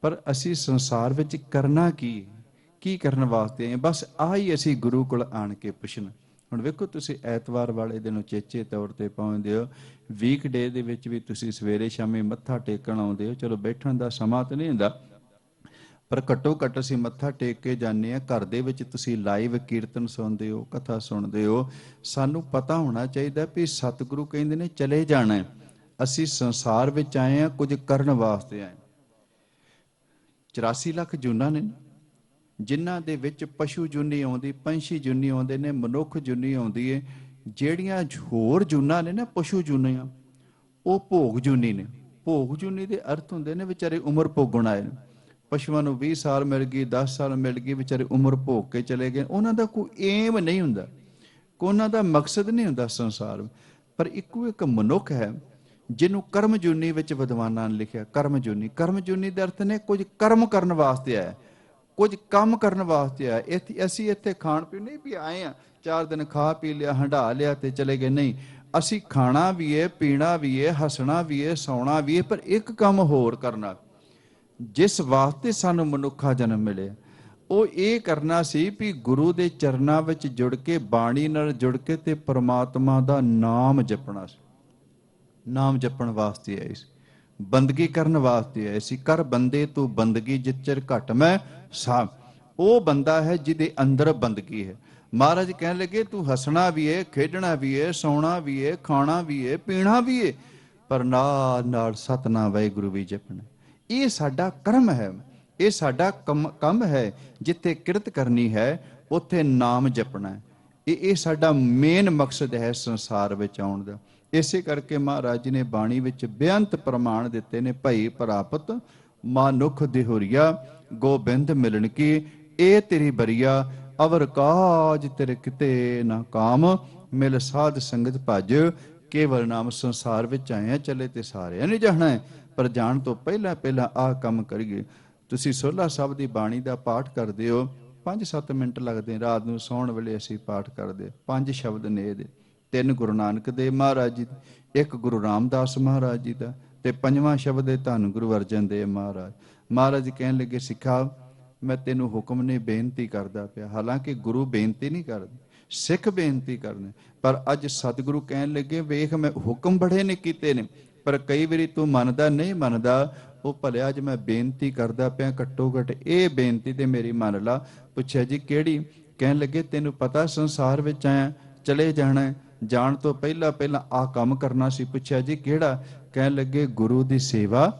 ਪਰ ਅਸੀਂ ਸੰਸਾਰ ਵਿੱਚ ਕਰਨਾ ਕੀ ਕਰਨ ਵਾਸਤੇ ਆਏ? ਬਸ ਆਹੀ ਅਸੀਂ ਗੁਰੂ ਕੋਲ ਆਣ ਕੇ ਪੁੱਛਣਾ। ਹੁਣ ਵੇਖੋ ਤੁਸੀਂ ਐਤਵਾਰ ਵਾਲੇ ਦਿਨ ਉਚੇਚੇ ਤੌਰ ਤੇ ਪਹੁੰਚਦੇ ਹੋ, ਵੀਕਡੇ ਦੇ ਵਿੱਚ ਵੀ ਤੁਸੀਂ ਸਵੇਰੇ ਸ਼ਾਮੀ ਮੱਥਾ ਟੇਕਣ ਆਉਂਦੇ ਹੋ, ਚਲੋ ਬੈਠਣ ਦਾ ਸਮਾਂ ਤਾਂ ਨਹੀਂ ਹੁੰਦਾ, ਪਰ ਘੱਟੋ ਘੱਟ ਅਸੀਂ ਮੱਥਾ ਟੇਕ ਕੇ ਜਾਂਦੇ ਹਾਂ। ਘਰ ਦੇ ਵਿੱਚ ਤੁਸੀਂ ਲਾਈਵ ਕੀਰਤਨ ਸੁਣਦੇ ਹੋ, ਕਥਾ ਸੁਣਦੇ ਹੋ, ਸਾਨੂੰ ਪਤਾ ਹੋਣਾ ਚਾਹੀਦਾ ਵੀ ਸਤਿਗੁਰੂ ਕਹਿੰਦੇ ਨੇ ਚਲੇ ਜਾਣਾ, ਅਸੀਂ ਸੰਸਾਰ ਵਿੱਚ ਆਏ ਹਾਂ ਕੁਝ ਕਰਨ ਵਾਸਤੇ ਆਏ। 84 ਲੱਖ ਜੂਨਾਂ ਨੇ, ਜਿਨ੍ਹਾਂ ਦੇ ਵਿੱਚ ਪਸ਼ੂ ਜੁਨੀ ਆਉਂਦੀ, ਪੰਛੀ ਜੁਨੀ ਆਉਂਦੇ ਨੇ, ਮਨੁੱਖ ਜੁਨੀ ਆਉਂਦੀ ਹੈ। ਜਿਹੜੀਆਂ ਹੋਰ ਜੂਨਾਂ ਨੇ ਨਾ ਪਸ਼ੂ ਜੁਨੀਆਂ, ਉਹ ਭੋਗ ਜੁਨੀ ਨੇ। ਭੋਗ ਜੁਨੀ ਦੇ ਅਰਥ ਹੁੰਦੇ ਨੇ ਵਿਚਾਰੇ ਉਮਰ ਭੋਗਣ ਆਏ ਨੇ। ਪਸ਼ੂਆਂ ਨੂੰ 20 ਸਾਲ ਮਿਲ ਗਈ, 10 ਸਾਲ ਮਿਲ ਗਈ, ਵਿਚਾਰੇ ਉਮਰ ਭੋਗ ਕੇ ਚਲੇ ਗਏ। ਉਹਨਾਂ ਦਾ ਕੋਈ ਏਮ ਨਹੀਂ ਹੁੰਦਾ, ਕੋਈ ਉਹਨਾਂ ਦਾ ਮਕਸਦ ਨਹੀਂ ਹੁੰਦਾ ਸੰਸਾਰ। ਪਰ ਇੱਕੋ ਇੱਕ ਮਨੁੱਖ ਹੈ ਜਿਹਨੂੰ ਕਰਮ ਜੂਨੀ ਵਿੱਚ ਵਿਦਵਾਨਾਂ ਨੇ ਲਿਖਿਆ, ਕਰਮ ਜੂਨੀ। ਕਰਮ ਜੂਨੀ ਦੇ ਅਰਥ ਨੇ ਕੁਝ ਕਰਮ ਕਰਨ ਵਾਸਤੇ ਆਇਆ, ਕੁਝ ਕੰਮ ਕਰਨ ਵਾਸਤੇ ਆਇਆ। ਅਸੀਂ ਇੱਥੇ ਖਾਣ ਪੀਣ ਨਹੀਂ ਵੀ ਆਏ ਆ, 4 ਦਿਨ ਖਾ ਪੀ ਲਿਆ, ਹੰਢਾ ਲਿਆ ਤੇ ਚਲੇ ਗਏ, ਨਹੀਂ। ਅਸੀਂ ਖਾਣਾ ਵੀ ਹੈ, ਪੀਣਾ ਵੀ ਹੈ, ਹੱਸਣਾ ਵੀ ਹੈ, ਸੌਣਾ ਵੀ ਹੈ, ਪਰ ਇੱਕ ਕੰਮ ਹੋਰ ਕਰਨਾ ਜਿਸ ਵਾਸਤੇ ਸਾਨੂੰ ਮਨੁੱਖਾ ਜਨਮ ਮਿਲਿਆ, ਉਹ ਇਹ ਕਰਨਾ ਸੀ ਵੀ ਗੁਰੂ ਦੇ ਚਰਨਾਂ ਵਿੱਚ ਜੁੜ ਕੇ, ਬਾਣੀ ਨਾਲ ਜੁੜ ਕੇ ਤੇ ਪ੍ਰਮਾਤਮਾ ਦਾ ਨਾਮ ਜਪਣਾ ਸੀ। ਨਾਮ ਜਪਣ ਵਾਸਤੇ ਆਏ ਸੀ, ਬੰਦਗੀ ਕਰਨ ਵਾਸਤੇ ਆਏ ਸੀ। ਕਰ ਬੰਦੇ ਤੂੰ ਬੰਦਗੀ ਜਿਤ ਚਿਰ ਘਟ ਮੈਂ ਸਾਹ। ਉਹ ਬੰਦਾ ਹੈ ਜਿਹਦੇ ਅੰਦਰ ਬੰਦਗੀ ਹੈ। ਮਹਾਰਾਜ ਕਹਿਣ ਲੱਗੇ ਤੂੰ ਹੱਸਣਾ ਵੀ ਹੈ, ਖੇਡਣਾ ਵੀ ਹੈ, ਸੌਣਾ ਵੀ ਹੈ, ਖਾਣਾ ਵੀ ਹੈ, ਪੀਣਾ ਵੀ ਹੈ, ਪਰ ਨਾਲ ਨਾਲ ਸਤਿਨਾਮ ਵਾਹਿਗੁਰੂ ਵੀ ਜਪਣਾ। ਇਹ ਸਾਡਾ ਕਰਮ ਹੈ, ਇਹ ਸਾਡਾ ਕੰਮ ਹੈ। ਜਿੱਥੇ ਕਿਰਤ ਕਰਨੀ ਹੈ ਉੱਥੇ ਨਾਮ ਜਪਣਾ ਹੈ। ਇਹ ਸਾਡਾ ਮੇਨ ਮਕਸਦ ਹੈ ਸੰਸਾਰ ਵਿੱਚ ਆਉਣ ਦਾ। ਇਸੇ ਕਰਕੇ ਮਹਾਰਾਜ ਜੀ ਨੇ ਬਾਣੀ ਵਿੱਚ ਬੇਅੰਤ ਪ੍ਰਮਾਣ ਦਿੱਤੇ ਨੇ। ਭਈ ਪ੍ਰਾਪਤ ਮਾਨੁਖ ਦਿਹੁਰੀਆ, ਗੋਬਿੰਦ ਮਿਲਣ ਕੀ ਇਹ ਤੇਰੀ ਬਰੀਆ, ਅਵਰ ਕਾਜ ਤੇਰੇ ਕਿਤੇ ਨਾ ਕਾਮ, ਮਿਲ ਸਾਧ ਸੰਗਤ ਭਜ, ਕੇਵਲ ਨਾਮ। ਸੰਸਾਰ ਵਿੱਚ ਆਏ ਆ, ਚਲੇ ਤੇ ਸਾਰਿਆਂ ਨੇ ਜਾਣਾ ਹੈ, ਪਰ ਜਾਣ ਤੋਂ ਪਹਿਲਾਂ ਪਹਿਲਾਂ ਆਹ ਕੰਮ ਕਰੀਏ। ਤੁਸੀਂ ਸੋਹਲਾ ਸਾਹਿਬ ਦੀ ਬਾਣੀ ਦਾ ਪਾਠ ਕਰਦੇ ਹੋ, 5-7 ਮਿੰਟ ਲੱਗਦੇ। ਰਾਤ ਨੂੰ ਸੌਣ ਵੇਲੇ ਅਸੀਂ ਪਾਠ ਕਰਦੇ, 5 ਸ਼ਬਦ ਨੇ ਇਹਦੇ, 3 ਗੁਰੂ ਨਾਨਕ ਦੇਵ ਮਹਾਰਾਜ ਜੀ, 1 ਗੁਰੂ ਰਾਮਦਾਸ ਮਹਾਰਾਜ ਜੀ ਦਾ, ਤੇ 5ਵਾਂ ਸ਼ਬਦ ਹੈ ਧੰਨ ਗੁਰੂ ਅਰਜਨ ਦੇਵ ਮਹਾਰਾਜ। ਮਹਾਰਾਜ ਜੀ ਕਹਿਣ ਲੱਗੇ ਸਿੱਖਾ, ਮੈਂ ਤੈਨੂੰ ਹੁਕਮ ਨੇ ਬੇਨਤੀ ਕਰਦਾ ਪਿਆ। ਹਾਲਾਂਕਿ ਗੁਰੂ ਬੇਨਤੀ ਨਹੀਂ ਕਰਦੇ, ਸਿੱਖ ਬੇਨਤੀ ਕਰਨੇ। ਪਰ ਅੱਜ ਸਤਿਗੁਰੂ ਕਹਿਣ ਲੱਗੇ, ਵੇਖ ਮੈਂ ਹੁਕਮ ਬੜੇ ਨੇ ਕੀਤੇ ਨੇ, ਪਰ ਕਈ ਵਾਰੀ ਤੂੰ ਮੰਨਦਾ ਨਹੀਂ ਮੰਨਦਾ। ਉਹ ਭਲਿਆ ਅੱਜ ਮੈਂ ਬੇਨਤੀ ਕਰਦਾ ਪਿਆ, ਘੱਟੋ ਘੱਟ ਇਹ ਬੇਨਤੀ ਤੇ ਮੇਰੀ ਮੰਨ ਲਾ। ਪੁੱਛਿਆ ਜੀ ਕਿਹੜੀ? ਕਹਿਣ ਲੱਗੇ ਤੈਨੂੰ ਪਤਾ ਸੰਸਾਰ ਵਿੱਚ ਆਇਆ, ਚਲੇ ਜਾਣਾ, ਜਾਣ ਤੋਂ ਪਹਿਲਾਂ ਆਹ ਕੰਮ ਕਰਨਾ ਸੀ। ਪੁੱਛਿਆ ਜੀ ਕਿਹੜਾ? ਕਹਿਣ ਲੱਗੇ ਗੁਰੂ ਦੀ ਸੇਵਾ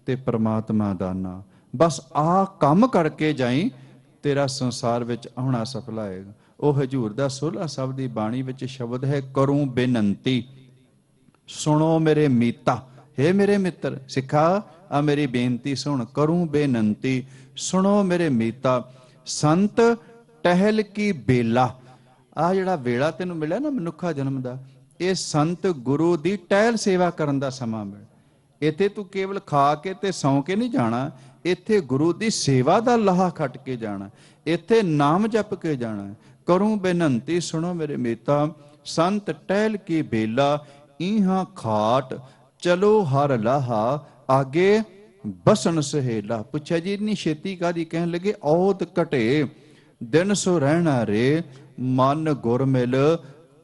ਤੇ ਪ੍ਰਮਾਤਮਾ ਦਾ ਨਾਮ। ਬਸ ਆਹ ਕੰਮ ਕਰਕੇ ਜਾਈ, ਤੇਰਾ ਸੰਸਾਰ ਵਿੱਚ ਆਉਣਾ ਸਫਲ ਹੋਏਗਾ। ਉਹ ਹਜ਼ੂਰ ਦਾ 16 ਸਾਹਿਬ ਦੀ ਬਾਣੀ ਵਿੱਚ ਸ਼ਬਦ ਹੈ, ਕਰੂੰ ਬੇਨੰਤੀ ਸੁਣੋ ਮੇਰੇ ਮੀਤਾ। ਹੇ ਮੇਰੇ ਮਿੱਤਰ ਸਿੱਖਾ, ਆ ਮੇਰੀ ਬੇਨਤੀ ਸੁਣ। ਕਰੂੰ ਬੇਨੰਤੀ ਸੁਣੋ ਮੇਰੇ ਮੀਤਾ, ਸੰਤ ਟਹਿਲ ਕੀ ਬੇਲਾ। ਆ ਜਿਹੜਾ ਵੇਲਾ ਤੈਨੂੰ ਮਿਲਿਆ ਨਾ ਮਨੁੱਖਾ ਜਨਮ ਦਾ, ਇਹ ਸੰਤ ਗੁਰੂ ਦੀ ਟਹਿਲ ਸੇਵਾ ਕਰਨ ਦਾ ਸਮਾਂ ਮਿਲ। ਇੱਥੇ ਤੂੰ ਕੇਵਲ ਖਾ ਕੇ ਤੇ ਸੌਂ ਕੇ ਨਹੀਂ ਜਾਣਾ, ਇੱਥੇ ਗੁਰੂ ਦੀ ਸੇਵਾ ਦਾ ਲਾਹਾ ਖੱਟ ਕੇ ਜਾਣਾ, ਇੱਥੇ ਨਾਮ ਜਪ ਕੇ ਜਾਣਾ। ਕਰੂੰ ਬੇਨੰਤੀ ਸੁਣੋ ਮੇਰੇ ਮੀਤਾ, ਸੰਤ ਟਹਿਲ ਕੀ ਬੇਲਾ, ਇਹਾਂ ਖਾਟ ਚਲੋ ਹਰ ਲਾਹਾ, ਆਗੇ ਬਸਣ ਸਹੇਲਾ। ਪੁੱਛਿਆ ਜੀ ਇੰਨੀ ਛੇਤੀ ਕਾਹਦੀ? ਕਹਿਣ ਲੱਗੇ ਔਤ ਘਟੇ ਦਿਨ ਸੋ ਰਹਿਣਾ ਰੇ, ਮਨ ਗੁਰ ਮਿਲ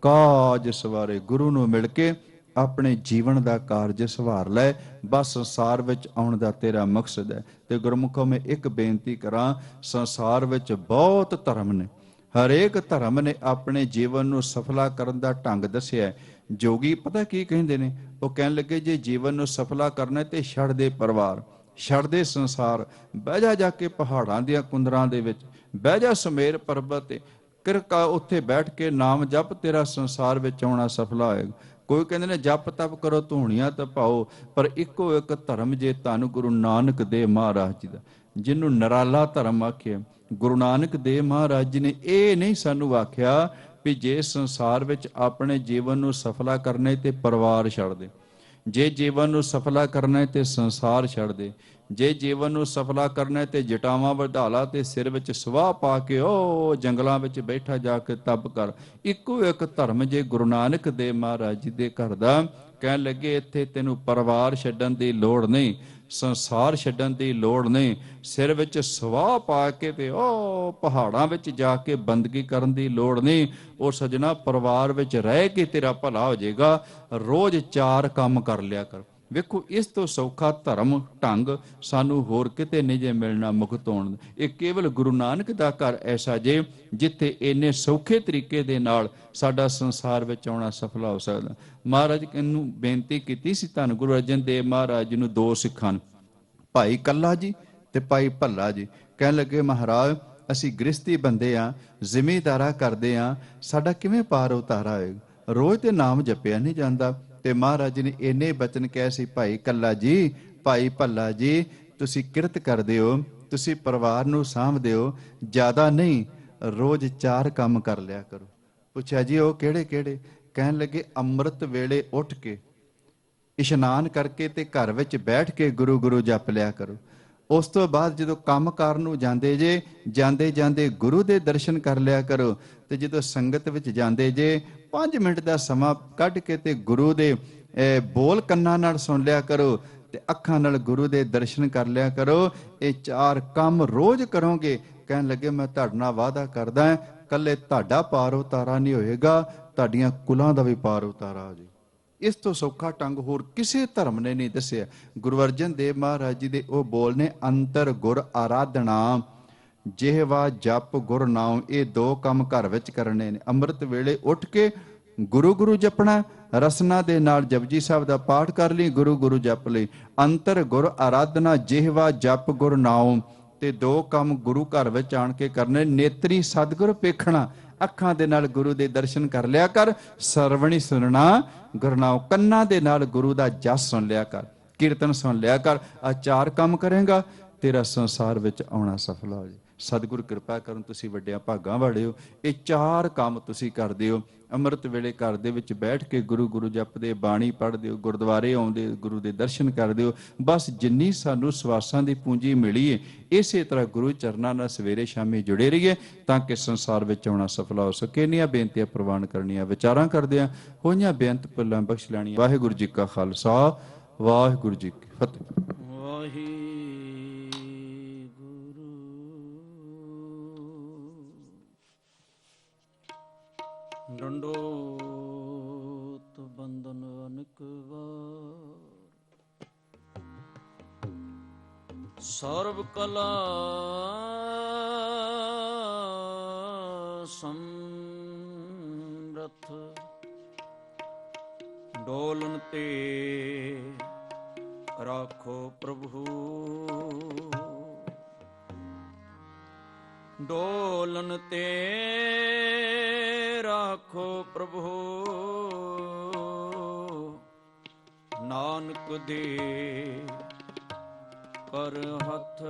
ਕਾਜ ਸਵਾਰੇ। ਗੁਰੂ ਨੂੰ ਮਿਲ ਕੇ ਆਪਣੇ ਜੀਵਨ ਦਾ ਕਾਰਜ ਸਵਾਰ ਲੈ, ਬਸ ਸੰਸਾਰ ਵਿੱਚ ਆਉਣ ਦਾ ਤੇਰਾ ਮਕਸਦ ਹੈ। ਤੇ ਗੁਰਮੁਖੋ ਮੈਂ ਇੱਕ ਬੇਨਤੀ ਕਰਾਂ, ਸੰਸਾਰ ਵਿੱਚ ਬਹੁਤ ਧਰਮ ਨੇ, ਹਰੇਕ ਧਰਮ ਨੇ ਆਪਣੇ ਜੀਵਨ ਨੂੰ ਸਫਲਾ ਕਰਨ ਦਾ ਢੰਗ ਦੱਸਿਆ। ਜੋਗੀ ਪਤਾ ਕੀ ਕਹਿੰਦੇ ਨੇ? ਉਹ ਕਹਿਣ ਲੱਗੇ ਜੇ ਜੀਵਨ ਨੂੰ ਸਫਲਾ ਕਰਨਾ ਤੇ ਛੱਡ ਦੇ ਪਰਿਵਾਰ, ਛੱਡ ਦੇ ਸੰਸਾਰ, ਬਹਿ ਜਾ ਕੇ ਪਹਾੜਾਂ ਦੀਆਂ ਕੁੰਦਰਾਂ ਦੇ ਵਿੱਚ, ਬਹਿ ਜਾ ਸੁਮੇਰ ਪਰਬਤ ਤੇ, ਕਿਰਕਾ ਉੱਥੇ ਬੈਠ ਕੇ ਨਾਮ ਜਪ, ਤੇਰਾ ਸੰਸਾਰ ਵਿੱਚ ਆਉਣਾ ਸਫਲਾ ਹੋਏਗਾ। ਕੋਈ ਕਹਿੰਦੇ ਨੇ ਜਪ ਤਪ ਕਰੋ, ਧੂਣੀਆਂ ਤਪਾਓ, ਪਰ ਇੱਕੋ ਇੱਕ ਧਰਮ ਜੇ ਧੰਨ ਗੁਰੂ ਨਾਨਕ ਦੇਵ ਮਹਾਰਾਜ ਜੀ ਦਾ, ਜਿਹਨੂੰ ਨਰਾਲਾ ਧਰਮ ਆਖਿਆ। ਗੁਰੂ ਨਾਨਕ ਦੇਵ ਮਹਾਰਾਜ ਜੀ ਨੇ ਇਹ ਨਹੀਂ ਸਾਨੂੰ ਆਖਿਆ ਵੀ ਜੇ ਸੰਸਾਰ ਵਿੱਚ ਆਪਣੇ ਜੀਵਨ ਨੂੰ ਸਫਲਾ ਕਰਨਾ ਤੇ ਪਰਿਵਾਰ ਛੱਡ ਦੇ, ਜੇ ਜੀਵਨ ਨੂੰ ਸਫਲਾ ਕਰਨਾ ਤੇ ਸੰਸਾਰ ਛੱਡ ਦੇ, ਜੇ ਜੀਵਨ ਨੂੰ ਸਫਲਾ ਕਰਨਾ ਤੇ ਜਟਾਵਾਂ ਵਧਾ ਲਾ ਤੇ ਸਿਰ ਵਿੱਚ ਸਵਾਹ ਪਾ ਕੇ ਉਹ ਜੰਗਲਾਂ ਵਿੱਚ ਬੈਠਾ ਜਾ ਕੇ ਤਪ ਕਰ। ਇੱਕੋ ਇੱਕ ਧਰਮ ਜੇ ਗੁਰੂ ਨਾਨਕ ਦੇਵ ਮਹਾਰਾਜ ਜੀ ਦੇ ਘਰ ਦਾ। ਕਹਿਣ ਲੱਗੇ ਇੱਥੇ ਤੈਨੂੰ ਪਰਿਵਾਰ ਛੱਡਣ ਦੀ ਲੋੜ ਨਹੀਂ, ਸੰਸਾਰ ਛੱਡਣ ਦੀ ਲੋੜ ਨਹੀਂ, ਸਿਰ ਵਿੱਚ ਸਵਾਹ ਪਾ ਕੇ ਤੇ ਉਹ ਪਹਾੜਾਂ ਵਿੱਚ ਜਾ ਕੇ ਬੰਦਗੀ ਕਰਨ ਦੀ ਲੋੜ ਨਹੀਂ। ਉਹ ਸਜਣਾ ਪਰਿਵਾਰ ਵਿੱਚ ਰਹਿ ਕੇ ਤੇਰਾ ਭਲਾ ਹੋ ਜਾਏਗਾ। ਰੋਜ਼ 4 ਕੰਮ ਕਰ ਲਿਆ ਕਰ। ਵੇਖੋ ਇਸ ਤੋਂ ਸੌਖਾ ਧਰਮ ਢੰਗ ਸਾਨੂੰ ਹੋਰ ਕਿਤੇ ਨਹੀਂ ਜੇ ਮਿਲਣਾ ਮੁਕਤ ਹੋਣ। ਇਹ ਕੇਵਲ ਗੁਰੂ ਨਾਨਕ ਦਾ ਘਰ ਐਸਾ ਜੇ ਜਿੱਥੇ ਇੰਨੇ ਸੌਖੇ ਤਰੀਕੇ ਦੇ ਨਾਲ ਸਾਡਾ ਸੰਸਾਰ ਵਿੱਚ ਆਉਣਾ ਸਫਲਾ ਹੋ ਸਕਦਾ। ਮਹਾਰਾਜ ਨੂੰ ਬੇਨਤੀ ਕੀਤੀ ਸੀ, ਧੰਨ ਗੁਰੂ ਅਰਜਨ ਦੇਵ ਮਹਾਰਾਜ ਜੀ ਨੂੰ 2 ਸਿੱਖਾਂ, ਭਾਈ ਕੱਲਾ ਜੀ ਤੇ ਭਾਈ ਭੱਲਾ ਜੀ। ਕਹਿਣ ਲੱਗੇ ਮਹਾਰਾਜ ਅਸੀਂ ਗ੍ਰਸਤੀ ਬੰਦੇ ਆ, ਜ਼ਿਮੀਦਾਰਾ ਕਰਦੇ ਆ, ਸਾਡਾ ਕਿਵੇਂ ਪਾਰ ਉਤਾਰਾ ਹੋਏਗਾ? ਰੋਜ਼ ਤੇ ਨਾਮ ਜਪਿਆ ਨਹੀਂ ਜਾਂਦਾ। ਤੇ ਮਹਾਰਾਜ ਜੀ ਨੇ ਇੰਨੇ ਬਚਨ ਕਹੇ ਸੀ, ਭਾਈ ਕੱਲਾ ਜੀ, ਭਾਈ ਭੱਲਾ ਜੀ, ਤੁਸੀਂ ਕਿਰਤ ਕਰਦੇ ਹੋ, ਤੁਸੀਂ ਪਰਿਵਾਰ ਨੂੰ ਸਾਂਭਦੇ ਹੋ, ਜ਼ਿਆਦਾ ਨਹੀਂ, ਰੋਜ਼ 4 ਕੰਮ ਕਰ ਲਿਆ ਕਰੋ। ਪੁੱਛਿਆ ਜੀ ਉਹ ਕਿਹੜੇ ਕਿਹੜੇ? ਕਹਿਣ ਲੱਗੇ ਅੰਮ੍ਰਿਤ ਵੇਲੇ ਉੱਠ ਕੇ ਇਸ਼ਨਾਨ ਕਰਕੇ ਤੇ ਘਰ ਵਿੱਚ ਬੈਠ ਕੇ ਗੁਰੂ ਗੁਰੂ ਜਪ ਲਿਆ ਕਰੋ। ਉਸ ਤੋਂ ਬਾਅਦ ਜਦੋਂ ਕੰਮਕਾਰ ਨੂੰ ਜਾਂਦੇ ਜੇ, ਜਾਂਦੇ ਜਾਂਦੇ ਗੁਰੂ ਦੇ ਦਰਸ਼ਨ ਕਰ ਲਿਆ ਕਰੋ। ਤੇ ਜਦੋਂ ਸੰਗਤ ਵਿੱਚ ਜਾਂਦੇ ਜੇ 5 ਮਿੰਟ ਦਾ ਸਮਾਂ ਕੱਢ ਕੇ ਤੇ ਗੁਰੂ ਦੇ ਬੋਲ ਕੰਨਾਂ ਨਾਲ ਸੁਣ ਲਿਆ ਕਰੋ ਤੇ ਅੱਖਾਂ ਨਾਲ ਗੁਰੂ ਦੇ ਦਰਸ਼ਨ ਕਰ ਲਿਆ ਕਰੋ। ਇਹ 4 ਕੰਮ ਰੋਜ਼ ਕਰੋਗੇ, ਕਹਿਣ ਲੱਗੇ ਮੈਂ ਤੁਹਾਡੇ ਨਾਲ ਵਾਅਦਾ ਕਰਦਾ, ਕੱਲੇ ਤੁਹਾਡਾ ਪਾਰ ਉਤਾਰਾ ਨਹੀਂ ਹੋਏਗਾ, ਤੁਹਾਡੀਆਂ ਕੁਲਾਂ ਦਾ ਵੀ ਪਾਰ ਉਤਾਰਾ ਹੋ ਜਾਏ। ਇਸ ਤੋਂ ਸੌਖਾ ਢੰਗ ਹੋਰ ਕਿਸੇ ਧਰਮ ਨੇ ਨਹੀਂ ਦੱਸਿਆ। ਗੁਰੂ ਅਰਜਨ ਦੇਵ ਮਹਾਰਾਜ ਜੀ ਦੇ ਉਹ ਬੋਲ ਨੇ, ਅੰਤਰ ਗੁਰ ਆਰਾਧਨਾ, ਜਿਹਵਾ ਜਪ ਗੁਰ ਨਾਮ। ਇਹ 2 ਕੰਮ ਘਰ ਵਿੱਚ ਕਰਨੇ ਨੇ। ਅੰਮ੍ਰਿਤ ਵੇਲੇ ਉੱਠ ਕੇ ਗੁਰੂ ਗੁਰੂ ਜਪਣਾ, ਰਸਨਾ ਦੇ ਨਾਲ ਜਪਜੀ ਸਾਹਿਬ ਦਾ ਪਾਠ ਕਰ ਲਈ, ਗੁਰੂ ਗੁਰੂ ਜਪ ਲਈ। ਅੰਤਰ ਗੁਰ ਆਰਾਧਨਾ, ਜਿਹਵਾ ਜਪ ਗੁਰ ਨਾਮ। ਤੇ 2 ਕੰਮ ਗੁਰੂ ਘਰ ਵਿੱਚ ਆਣ ਕੇ ਕਰਨੇ। ਨੇਤਰੀ ਸਤਿਗੁਰ ਵੇਖਣਾ, ਅੱਖਾਂ ਦੇ ਨਾਲ ਗੁਰੂ ਦੇ ਦਰਸ਼ਨ ਕਰ ਲਿਆ ਕਰ। ਸਰਵਣੀ ਸੁਣਨਾ ਗੁਰਨਾਮ, ਕੰਨਾਂ ਦੇ ਨਾਲ ਗੁਰੂ ਦਾ ਜਸ ਸੁਣ ਲਿਆ ਕਰ, ਕੀਰਤਨ ਸੁਣ ਲਿਆ ਕਰ। ਆ 4 ਕੰਮ ਕਰੇਗਾ, ਤੇਰਾ ਸੰਸਾਰ ਵਿੱਚ ਆਉਣਾ ਸਫਲ ਹੋ ਜਾਏ। ਸਤਿਗੁਰ ਕਿਰਪਾ ਕਰਨ, ਤੁਸੀਂ ਵੱਡਿਆਂ ਭਾਗਾਂ ਵਾਲੇ ਹੋ। ਇਹ 4 ਕੰਮ ਤੁਸੀਂ ਕਰਦੇ ਹੋ। ਅੰਮ੍ਰਿਤ ਵੇਲੇ ਘਰ ਦੇ ਵਿੱਚ ਬੈਠ ਕੇ ਗੁਰੂ ਗੁਰੂ ਜਪਦੇ, ਬਾਣੀ ਪੜ੍ਹਦੇ ਹੋ, ਗੁਰਦੁਆਰੇ ਆਉਂਦੇ, ਗੁਰੂ ਦੇ ਦਰਸ਼ਨ ਕਰਦੇ ਹੋ। ਬਸ ਜਿੰਨੀ ਸਾਨੂੰ ਸਵਾਸਾਂ ਦੀ ਪੂੰਜੀ ਮਿਲੀ ਹੈ, ਇਸੇ ਤਰ੍ਹਾਂ ਗੁਰੂ ਚਰਨਾਂ ਨਾਲ ਸਵੇਰੇ ਸ਼ਾਮੀ ਜੁੜੇ ਰਹੀਏ ਤਾਂ ਕਿ ਸੰਸਾਰ ਵਿੱਚ ਆਉਣਾ ਸਫਲਾ ਹੋ ਸਕੇ। ਇੰਨੀਆਂ ਬੇਨਤੀਆਂ ਪ੍ਰਵਾਨ ਕਰਨੀਆਂ, ਵਿਚਾਰਾਂ ਕਰਦਿਆਂ ਹੋਈਆਂ ਬੇਅੰਤ ਭੁੱਲਾਂ ਬਖਸ਼ ਲੈਣੀਆਂ। ਵਾਹਿਗੁਰੂ ਜੀ ਕਾ ਖਾਲਸਾ, ਵਾਹਿਗੁਰੂ ਜੀ ਕੀ ਫਤਿਹ। ਵਾਹਿਗੁਰੂ। ਡੰਡੋਤ ਬੰਦਨ ਅਨਕ ਵਾਰ, ਸਰਬ ਕਲਾ ਸਮਰਥ, ਡੋਲਨ ਤੇ ਰਾਖੋ ਪ੍ਰਭੂ, ਡੋਲਨ ਤੇ ਰਾਖੋ ਪ੍ਰਭੂ, ਨਾਨਕ ਦੇ ਕਰ ਹੱਥ।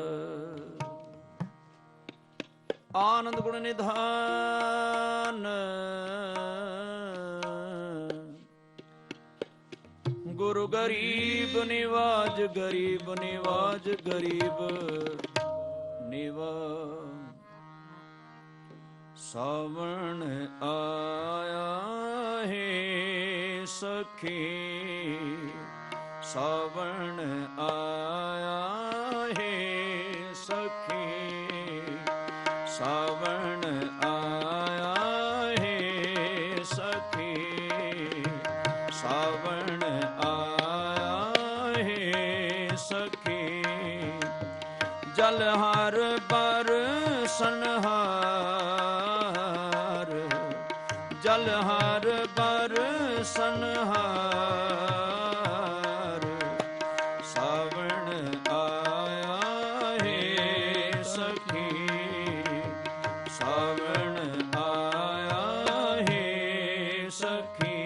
ਆਨੰਦ ਗੁਣ ਨਿਧਾਨ, ਗੁਰੂ ਗਰੀਬ ਨਿਵਾਜ, ਗਰੀਬ ਨਿਵਾਜ, ਗਰੀਬ ਨਿਵਾਜ। ਸਾਵਣ ਆਇਆ ਹੈ ਸਖੀ, ਸਾਵਣ ਆਇਆ ਹੈ ਸਖੀ, ਸਾਵਣ ਆਇਆ ਹੈ ਸਖੀ, ਸਾਵਣ ਆਇਆ ਹੈ ਸਖੀ। ਜਲ ਹਰ ਬਰਸਨਹਾਰ, ਜਲ ਹਰ ਬਰਸਨਹਾਰ, ਸਾਵਣ ਆਇਆ ਹੈ ਸਖੀ, ਸਾਵਣ ਆਇਆ ਹੈ ਸਖੀ।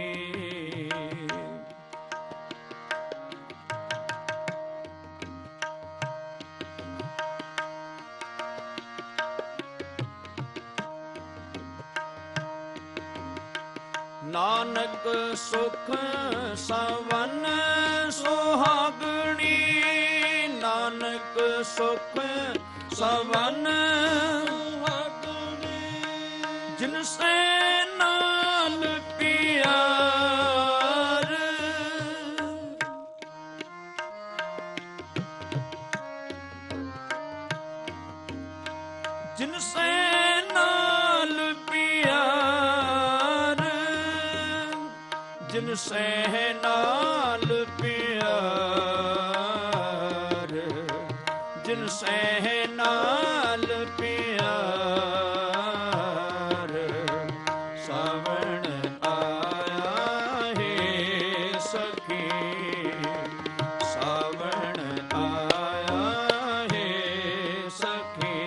ਨਾਨਕ ਸੁਖ ਸਵਨ ਸੁਹਾਗਣੀ, ਨਾਨਕ ਸੁਖ ਸਵਨ ਸੁਹਾਗਣੀ, ਜਿਨ ਸੇ ਨਾਲ ਪਿਆਰ, ਜਿਨ ਸੇ ਨਾਲ ਪਿਆਰ, ਜਿਨ ਸਹਿ ਨਾਲ ਪਿਆਰ, ਜਿਨ ਸਹਿ ਨਾਲ ਪਿਆਰ, ਸਾਵਣ ਆਇਆ ਹੈ ਸਖੀ, ਸਾਵਣ ਆਇਆ ਹੈ ਸਖੀ,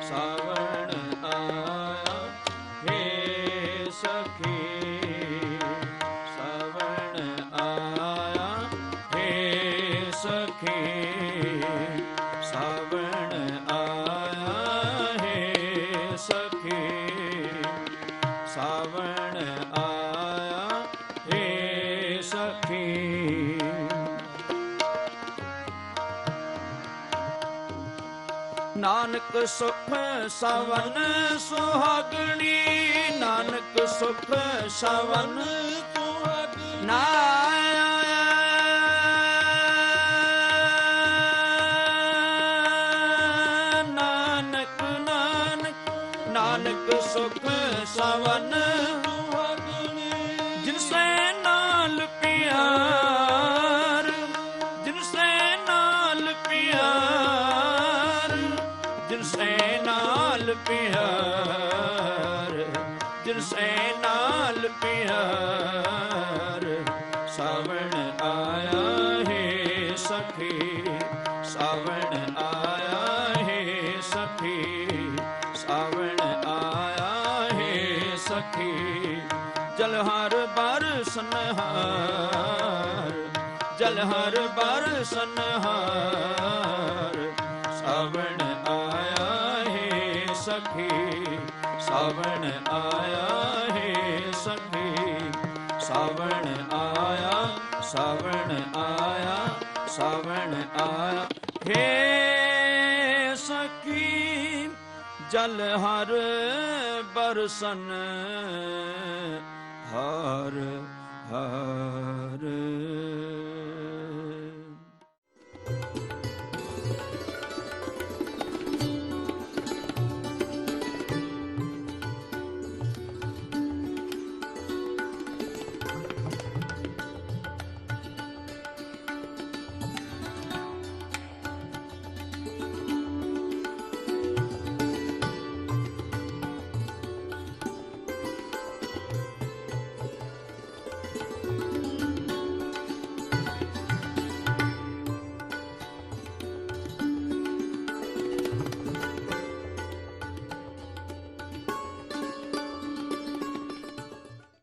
ਸਾਵਣ ਆਇਆ ਹੈ ਸਖੀ, ਸਾਵਣ ਆਇਆ ਹੈ ਸਖੀ, ਸਾਵਣ ਆਇਆ ਹੈ ਸਖੀ, ਸਾਵਣ ਆਇਆ ਹੈ ਸਖੀ। ਨਾਨਕ ਸੁਖ ਸਵਨ ਸੁਹਾਗਣੀ, ਨਾਨਕ ਸੁਖ ਸਵਨ ਸੁਹਾਗਣੀ, ਨਾਨਕ ਨਾਨਕ ਨਾਨਕ ਸੁਖ ਸਵਨ ਸੁਹਾਗਣੀ, ਜਿਨ ਸੇ ਨਾਲ ਪਿਆਰ, ਜਿਨ ਸੇ ਨਾਲ ਪਿਆਰ, ਜਿਨ ਸੇ ਨਾਲ ਪਿਆਰ, ਜਿਨ ਸੇ ਨਾਲ ਪਿਆਰ, ਸਾਵਣ ਆਇਆ ਹੈ ਸਖੀ, ਸਾਵਣ ਆਇਆ ਹੈ ਸਖੀ, ਸਾਵਣ ਆਇਆ ਹੈ ਸਖੀ। ਜਲ ਹਰ ਬਰਸਨਹਾਰ, ਜਲ ਹਰ ਬਰਸਨਹਾਰ, ਸਾਵਣ ਆਇਆ ਹੈ ਸਖੀ, ਸਾਵਣ ਆਇਆ ਹੈ ਸਖੀ, ਸਾਵਣ ਆਇਆ, ਸਾਵਣ ਆਇਆ, ਸਾਵਣ ਆਇਆ ਹੈ ਸਖੀ। ਜਲ ਹਰ ਬਰਸਨ ਹਾਰ ਹਾਰ।